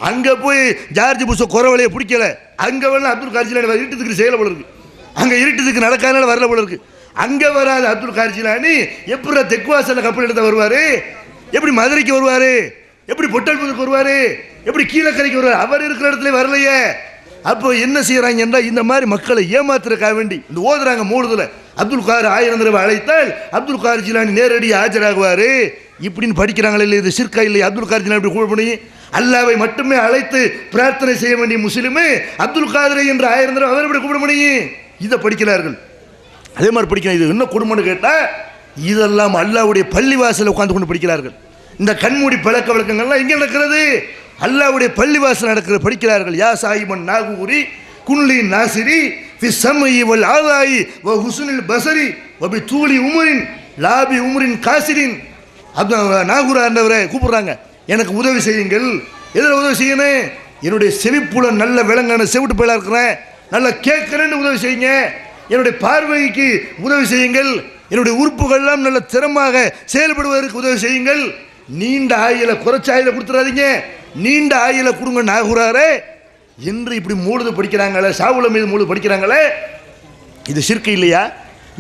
Speaker 2: அங்கே போய் ஜார்ஜ் புஷ் குறவலையை பிடிக்கல, அங்கே வரல அப்துல் காதர் ஜிலானி இருட்டுத்துக்கு செயல போல இருக்கு. அங்கே இருட்டுத்துக்கு நடக்காதனால வரல போல இருக்கு. அங்கே வராது அப்துல் காதர் ஜிலானி எப்படி தெக்குவாசலில் கப்பல் எடுத்து வருவார், எப்படி மதுரைக்கு வருவார், எப்படி பொட்டல்புதுக்கு வருவார், எப்படி கீழக்கரைக்கு வருவார்? அவர் இருக்கிற இடத்துல வரலையே. அப்போ என்ன செய்யறாங்கன்னா இந்த மாதிரி மக்களை ஏமாத்துறதுக்காக வேண்டி இந்த ஓதுறாங்க மூடுதல. அப்துல் காதர் 1000 தடவை அழைத்தால் அப்துல் காதர் ஜிலானி நேரடி ஆஜராகுவார் இப்படின்னு படிக்கிறாங்களே. இல்லை இது சிற்கா இல்லை? அப்துல் காதர் ஜிலானி இப்படி கூட பண்ணி அல்லாவை மட்டுமே அழைத்து பிரார்த்தனை செய்ய வேண்டிய முஸ்லிமு அப்துல் காதரை என்று 1000 தடவை அவர் இப்படி கூப்பிட முடியும்? இதை படிக்கிறார்கள். அதே மாதிரி படிக்கிறாங்க. இது என்ன குடும்பம்னு கேட்டால் இதெல்லாம் அல்லாவுடைய பள்ளிவாசலில் உட்கார்ந்து கொண்டு படிக்கிறார்கள். இந்த கண்மூடி பழக்க வழக்கங்கள்லாம் எங்கே நடக்கிறது? அல்லாவுடைய பள்ளிவாசல் நடக்கிற படிக்கிறார்கள். யா சாஹிபன் நாகூரி குன்லி நாசிரி ஃபி ஸம்இ வல் ஆதாயி வ ஹுஸ்னில் பஸரி வ பி தூலி உமரின் லாபி உமரின் காசிரின். நாகூர் ஆண்டவரை கூப்பிடுறாங்க, எனக்கு உதவி செய்யுங்கள். எதில் உதவி செய்யணும்? என்னுடைய செவிப்புலன் நல்ல விலங்கான செவிட்டு போயில இருக்கிறேன், நல்லா கேட்குறேன்னு உதவி செய்யுங்க. என்னுடைய பார்வைக்கு உதவி செய்யுங்கள். என்னுடைய உறுப்புகள்லாம் நல்ல திறமாக செயல்படுவதற்கு உதவி செய்யுங்கள். நீண்ட ஆயில குறைச்ச ஆயில கொடுத்துறாதீங்க, நீண்ட ஆயில கொடுங்க நாகூராரே என்று இப்படி மூழுது படிக்கிறாங்களே, சாவுல மீது மூழுது படிக்கிறாங்களே. இது ஷிர்க் இல்லையா?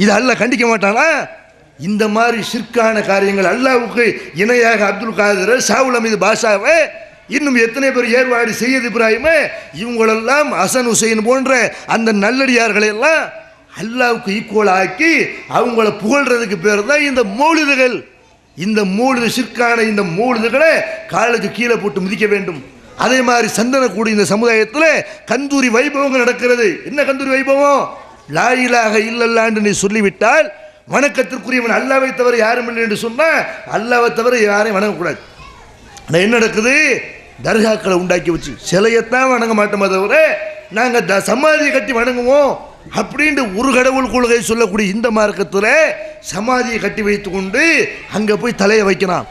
Speaker 2: இது அல்லாஹ் கண்டிக்க மாட்டானா? இந்த மாதிரி ஷிர்கான காரியங்கள் அல்லாஹ்வுக்கு இணையாக அப்துல் காதர், சாவுல மீது பாஷாவை, இன்னும் எத்தனை பேர் ஏர்வாடி சையத் இப்ராஹிம், இவங்களெல்லாம் ஹசன் ஹுசைன் போன்ற அந்த நல்லடியார்களை எல்லாம் அல்லாஹ்வுக்கு ஈக்குவல் ஆக்கி அவங்கள புகழ்றதுக்கு பேர் தான் இந்த மௌலிதுகள். இந்த மூலிது ஷிர்கான இந்த மூலிதுகளை காலுக்கு கீழே போட்டு மிதிக்க வேண்டும். அதே மாதிரி சந்தனக்கூடி இந்த சமுதாயத்தில் கந்தூரி வைபவங்கள் நடக்கிறது. என்ன கந்தூரி வைபவம்? லா இலாஹ இல்லல்லாஹ் நீ சொல்லிவிட்டால் வணக்கத்திற்குரியவன் அல்லாஹ்வை தவிர யாரும் இல்லை என்று சொன்னால் அல்லாஹ்வை தவிர யாரையும் வணங்கக்கூடாது. என்ன நடக்குது? தர்காக்களை உண்டாக்கி வச்சு சிலையத்தான் வணங்க மாட்டோமே தவிர நாங்கள் சமாதியை கட்டி வணங்குவோம் அப்படின்ட்டு ஒரு கடவுள் கொள்கை சொல்லக்கூடிய இந்த மார்க்கத்தில் சமாதியை கட்டி வைத்து கொண்டு அங்கே போய் தலையை வைக்கிறான்,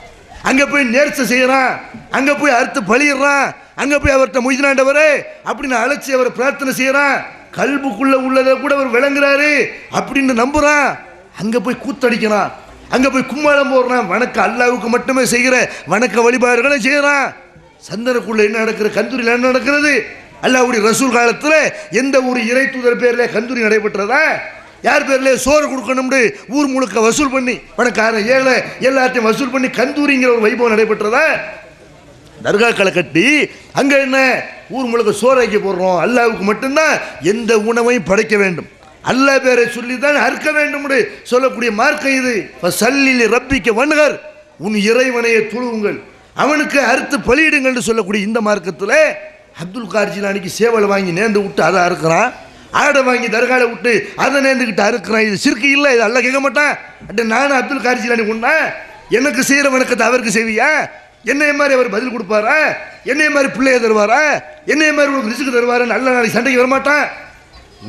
Speaker 2: அங்கே போய் நேர்ச்சை செய்கிறான், அங்கே போய் அறுத்து பழியிடுறான், அங்கே போய் அவர்கிட்ட மொய்தினாண்டவரே அப்படின்னு அழைச்சி அவரை பிரார்த்தனை செய்கிறான். கல்புக்குள்ளே உள்ளதை கூட அவர் விளங்குறாரு அப்படின்னு நம்புகிறான். அங்கே போய் கூத்தடிக்கிறான், அங்கே போய் கும்மாளம் போடுறான். வணக்க அல்லாஹ்வுக்கு மட்டுமே செய்கிற வணக்க வழிபாடுகளை செய்கிறான். சந்தனக்குள்ள என்ன நடக்கிற, கந்தூரியில் என்ன நடக்கிறது? அல்லாஹ்வுடைய ரசூல் காலத்தில் எந்த ஒரு இறை தூதர் பேரில் கந்தூரி நடைபெற்றதா? யார் பேர்ல சோறு கொடுக்கணும்னு ஊர் முழுக்க வசூல் பண்ணி பணக்காரன் ஏழை எல்லாத்தையும் வசூல் பண்ணி கந்தூரிங்கிற ஒரு வைபவம் நடைபெற்றதா? தர்காக்களை கட்டி அங்க என்ன ஊர் முழுக்க சோறாக்கி போடுறோம். அல்லாஹ்வுக்கு மட்டும்தான் எந்த உணவையும் படைக்க வேண்டும், அல்லாஹ் பேரை சொல்லி தான் அறுக்க வேண்டும் சொல்லக்கூடிய மார்க்கம் இது. சல்லில் ரப்பிக்க வன்கர், உன் இறைவனையை தொழுவுங்கள், அவனுக்கு அறுத்து பலியிடுங்கள் சொல்லக்கூடிய இந்த மார்க்கத்தில் அப்துல் கார் ஜிலானிக்கு சேவலை வாங்கி நேர்ந்து விட்டு அதை அறுக்கிறான், ஆடை வாங்கி தர்கால விட்டு அதை நேர்ந்துக்கிட்டு அறுக்கிறான். இது சிறுக்கு இல்லை, இது அல்லாஹ் கேட்க மாட்டான். நானும் அப்துல் கார் ஜிலானி கொண்டா எனக்கு செய்கிற வணக்கத்தை அவருக்கு செய்வியா? என்னைய மாதிரி அவர் பதில் கொடுப்பாரா? என்னைய மாதிரி பிள்ளைய தருவாரா? என்னைய மாதிரி உங்களுக்கு ரிஸ்க் தருவாரா? நல்ல நாளைக்கு சண்டைக்கு வரமாட்டான்.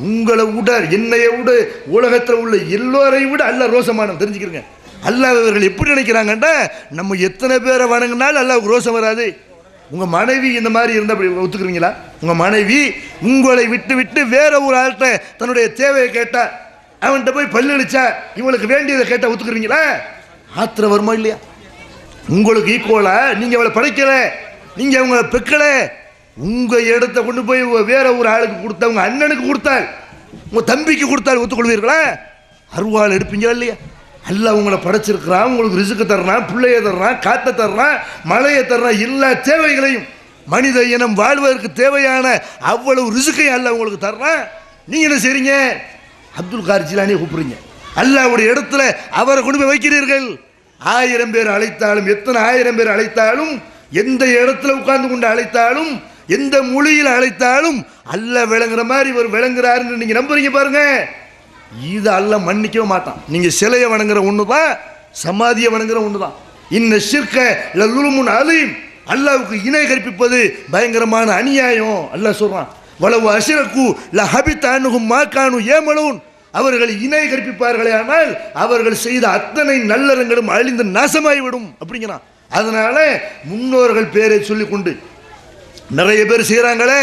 Speaker 2: உங்களை விட என்னைய விட உலகத்தில் உள்ள எல்லோரையும் விட அல்லாஹ் ரோசமானவன். தெரிஞ்சுக்கிறங்க, அல்லாஹ் இவர்கள் எப்படி நினைக்கிறாங்கண்டா, நம்ம எத்தனை பேரை வணங்கினாலும் அல்லாஹ்வுக்கு ரோசம் வராது. உங்கள் மனைவி இந்த மாதிரி இருந்தால் அப்படி ஒத்துக்குறீங்களா? உங்கள் மனைவி உங்களை விட்டு விட்டு வேற ஒரு ஆள்கிட்ட தன்னுடைய தேவையை கேட்டா, அவன்கிட்ட போய் பல்லடிச்சா, இவங்களுக்கு வேண்டியதை கேட்டால் ஒத்துக்குறீங்களா? ஆத்திர வருமா இல்லையா? உங்களுக்கு ஈக்குவலா நீங்கள் அவளை படைக்கல, நீங்கள் அவங்கள பெக்கல, உங்கள் இடத்த கொண்டு போய் வேற ஒரு ஆளுக்கு கொடுத்தா, உங்கள் அண்ணனுக்கு கொடுத்தால், உங்கள் தம்பிக்கு கொடுத்தால் ஒத்துக்கொள்வீர்களா? அருவாள் எடுப்பீங்களா இல்லையா? அல்லாஹ் உங்களை படைச்சிருக்கிறான், உங்களுக்கு ரிசுக்கு தர்றான், பிள்ளைய தர்றான், காற்றை தர்றான், மழையை தர்றான், எல்லா தேவைகளையும் மனித இனம் வாழ்வதற்கு தேவையான அவ்வளவு ரிசுக்கையும் அல்லாஹ் உங்களுக்கு தர்றான். நீங்க என்ன செய்றீங்க? அப்துல் கார் ஜிலானியை கூப்பிடுறீங்க, அல்லாஹ்வுடைய இடத்துல அவரை கொண்டு போய் வைக்கிறீர்கள். 1000 பேர் அழைத்தாலும், எத்தனை 1000 பேர் அழைத்தாலும், எந்த இடத்துல உட்கார்ந்து கொண்டு அழைத்தாலும், எந்த மொழியில் அழைத்தாலும் அல்லாஹ் விளங்குற மாதிரி இவர் விளங்குறாருன்னு நீங்க நம்புறீங்க பாருங்க. இது அல்லாஹ் மன்னிக்கவே மாட்டான். நீங்க சிலையை வணங்குற ஒண்ணுதான், சமாதியை வணங்குற ஒண்ணுதான். இன்ன ஷிர்க லலுலுமுன் அலீம், அல்லாஹ்வுக்கு இணை கற்பிப்பது பயங்கரமான அநியாயம். அல்லாஹ் சொல்றான், வலவு அஷ்ரகு லஹபித அன்ஹும் மா கானூ யமலூன், அவர்கள் இணை கற்பிப்பார்களே ஆனால் அவர்கள் செய்த அத்தனை நல்லறங்களும் அழிந்து நாசமாகிவிடும் அப்படிங்கிறான். அதனால முன்னோர்கள் பேரை சொல்லிக்கொண்டு நிறைய பேர் செய்கிறாங்களே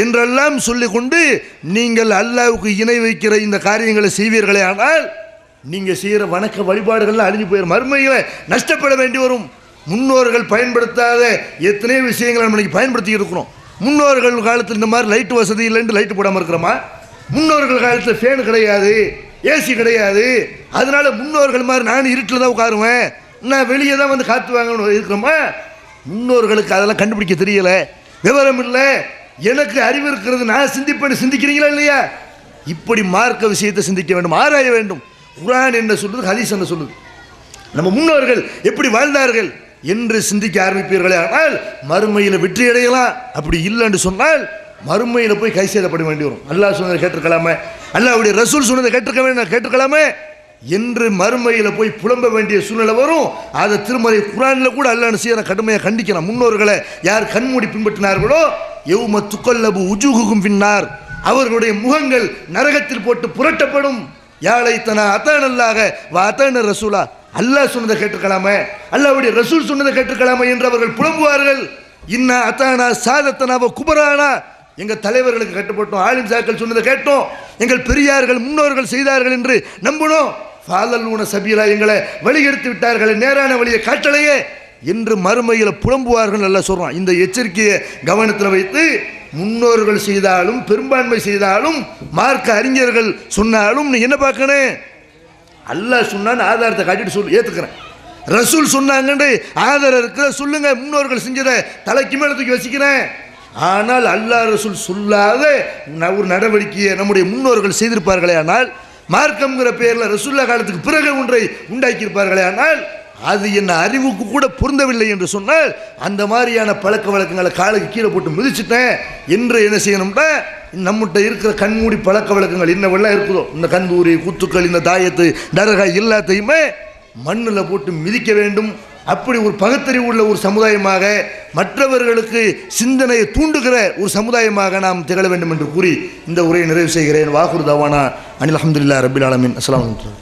Speaker 2: என்றெல்லாம் சொல்லிக்கொண்டு நீங்கள் அல்லாஹ்வுக்கு இணை வைக்கிற இந்த காரியங்களை செய்வீர்களே ஆனால் நீங்கள் செய்கிற வணக்க வழிபாடுகள்லாம் அழிஞ்சு போயிடும், மறுமையில நஷ்டப்பட வேண்டி வரும். முன்னோர்கள் பயன்படுத்தாத எத்தனையோ விஷயங்களை நம்ம இன்னைக்கு பயன்படுத்தி இருக்கிறோம். முன்னோர்கள் காலத்தில் இந்த மாதிரி லைட் வசதி இல்லைன்னு லைட்டு போடாமல் இருக்கிறோமா? முன்னோர்கள் காலத்தில் ஃபேன் கிடையாது, ஏசி கிடையாது, அதனால முன்னோர்கள் மாதிரி நான் இருட்டில் தான் உட்காருவேன், நான் வெளியே தான் வந்து காற்று வாங்கணும் இருக்கிறோமா? முன்னோர்களுக்கு அதெல்லாம் கண்டுபிடிக்க தெரியல, விவரம் இல்லை. எனக்கு அறிவு இருக்கிறது, நான் சிந்திப்பேன். சிந்திக்கிறீங்களா இல்லையா? இப்படி மார்க்க விஷயத்தை சிந்திக்க வேண்டும், ஆராய வேண்டும். குர்ஆன் என்ன சொல்லுது, ஹதீஸ் என்ன சொல்லுது, நம்ம முன்னோர்கள் எப்படி வாழ்ந்தார்கள் என்று சிந்திக்க ஆரம்பிப்பீர்களே ஆனால் மறுமையில் வெற்றி அடையலாம். அப்படி இல்லைன்னு சொன்னால் மறுமையில் போய் கை சேதப்பட வேண்டி வரும். அல்லாஹ் சொன்னதை கேட்டிருக்கலாமே, அல்லாஹ்வுடைய ரசூல் சொன்னதை கேட்டிருக்கலாமே என்று மறுமையில் போய் புலம்ப வேண்டிய சூழ்நிலை வரும். அதை திருமறை குர்ஆனில் கூட அல்லாஹ் செய்யற கடுமையாக கண்டிக்கிறான். முன்னோர்களை யார் கண்மூடி பின்பற்றினார்களோ யௌம துகல்லபு உஜூஹுகும் பின்னார், அவர்களுடைய முகங்கள் நரகத்தில் போட்டு புரட்டப்படும். யாழைத்தனா அத்தானல்லாக வ அத்தான ரசூலா, அல்லாஹ் சொன்னதை கேட்டிருக்கலாமே, அல்லாஹ்வுடைய ரசூல் சொன்னதை கேட்டிருக்கலாமே என்று அவர்கள் புலம்புவார்கள். இன்னா அத்தானா சாதத்தனாவ குபரானா, எங்கள் தலைவர்களுக்கு கட்டுப்பட்டோம், ஆலிம் சாக்கள் சொன்னதை கேட்டோம், எங்கள் பெரியார்கள் முன்னோர்கள் செய்தார்கள் என்று நம்பணும். ஃபாலல்லூன சபீலா, எங்களை வழிகெடுத்து விட்டார்கள், நேரான வழியை காட்டலையே என்று மறுமையில் புலம்புவார்கள். நல்லா சொல்றான். இந்த எச்சரிக்கையை கவனத்தில் வைத்து முன்னோர்கள் செய்தாலும் பெரும்பான்மை செய்தாலும் மார்க்க அறிஞர்கள் சொன்னாலும் நீ என்ன பார்க்கணும்? அல்லாஹ் சொன்னான்னு ஆதாரத்தை காட்டிட்டு சொல்லு, ஏத்துக்கிறேன். ரசூல் சொன்னாங்கன்னு ஆதாரம் இருக்கிற சொல்லுங்க, முன்னோர்கள் செஞ்சதை தலைக்கு மேல தூக்கி வச்சுக்கிறேன். ஆனால் அல்லாஹ் ரசூல் சொல்லாத ஒரு நடவடிக்கையை நம்முடைய முன்னோர்கள் செய்திருப்பார்களே ஆனால், மார்க்கம்ங்கிற பேரில் ரசூல்லா காலத்துக்கு பிறகு ஒன்றை உண்டாக்கியிருப்பார்களே ஆனால் அது என்ன அறிவுக்கு கூட பொருந்தவில்லை என்று சொன்னால் அந்த மாதிரியான பழக்க வழக்கங்களை காலுக்கு கீழே போட்டு மிதிச்சுட்டேன் என்று என்ன செய்யணும்னா, நம்மகிட்ட இருக்கிற கண்மூடி பழக்க வழக்கங்கள் என்னவெல்லாம் இருக்குதோ, இந்த கந்தூரி குத்துக்கள், இந்த தாயத்து தரகா எல்லாத்தையுமே மண்ணில் போட்டு மிதிக்க வேண்டும். அப்படி ஒரு பகுத்தறிவு உள்ள ஒரு சமுதாயமாக, மற்றவர்களுக்கு சிந்தனையை தூண்டுகிற ஒரு சமுதாயமாக நாம் திகழ வேண்டும் என்று கூறி இந்த உரையை நிறைவு செய்கிறேன். வாகுர் தவானா அனில் அல்ஹம்துலில்லாஹி ரப்பில் ஆலமீன். அஸ்ஸலாமு அலைக்கும்.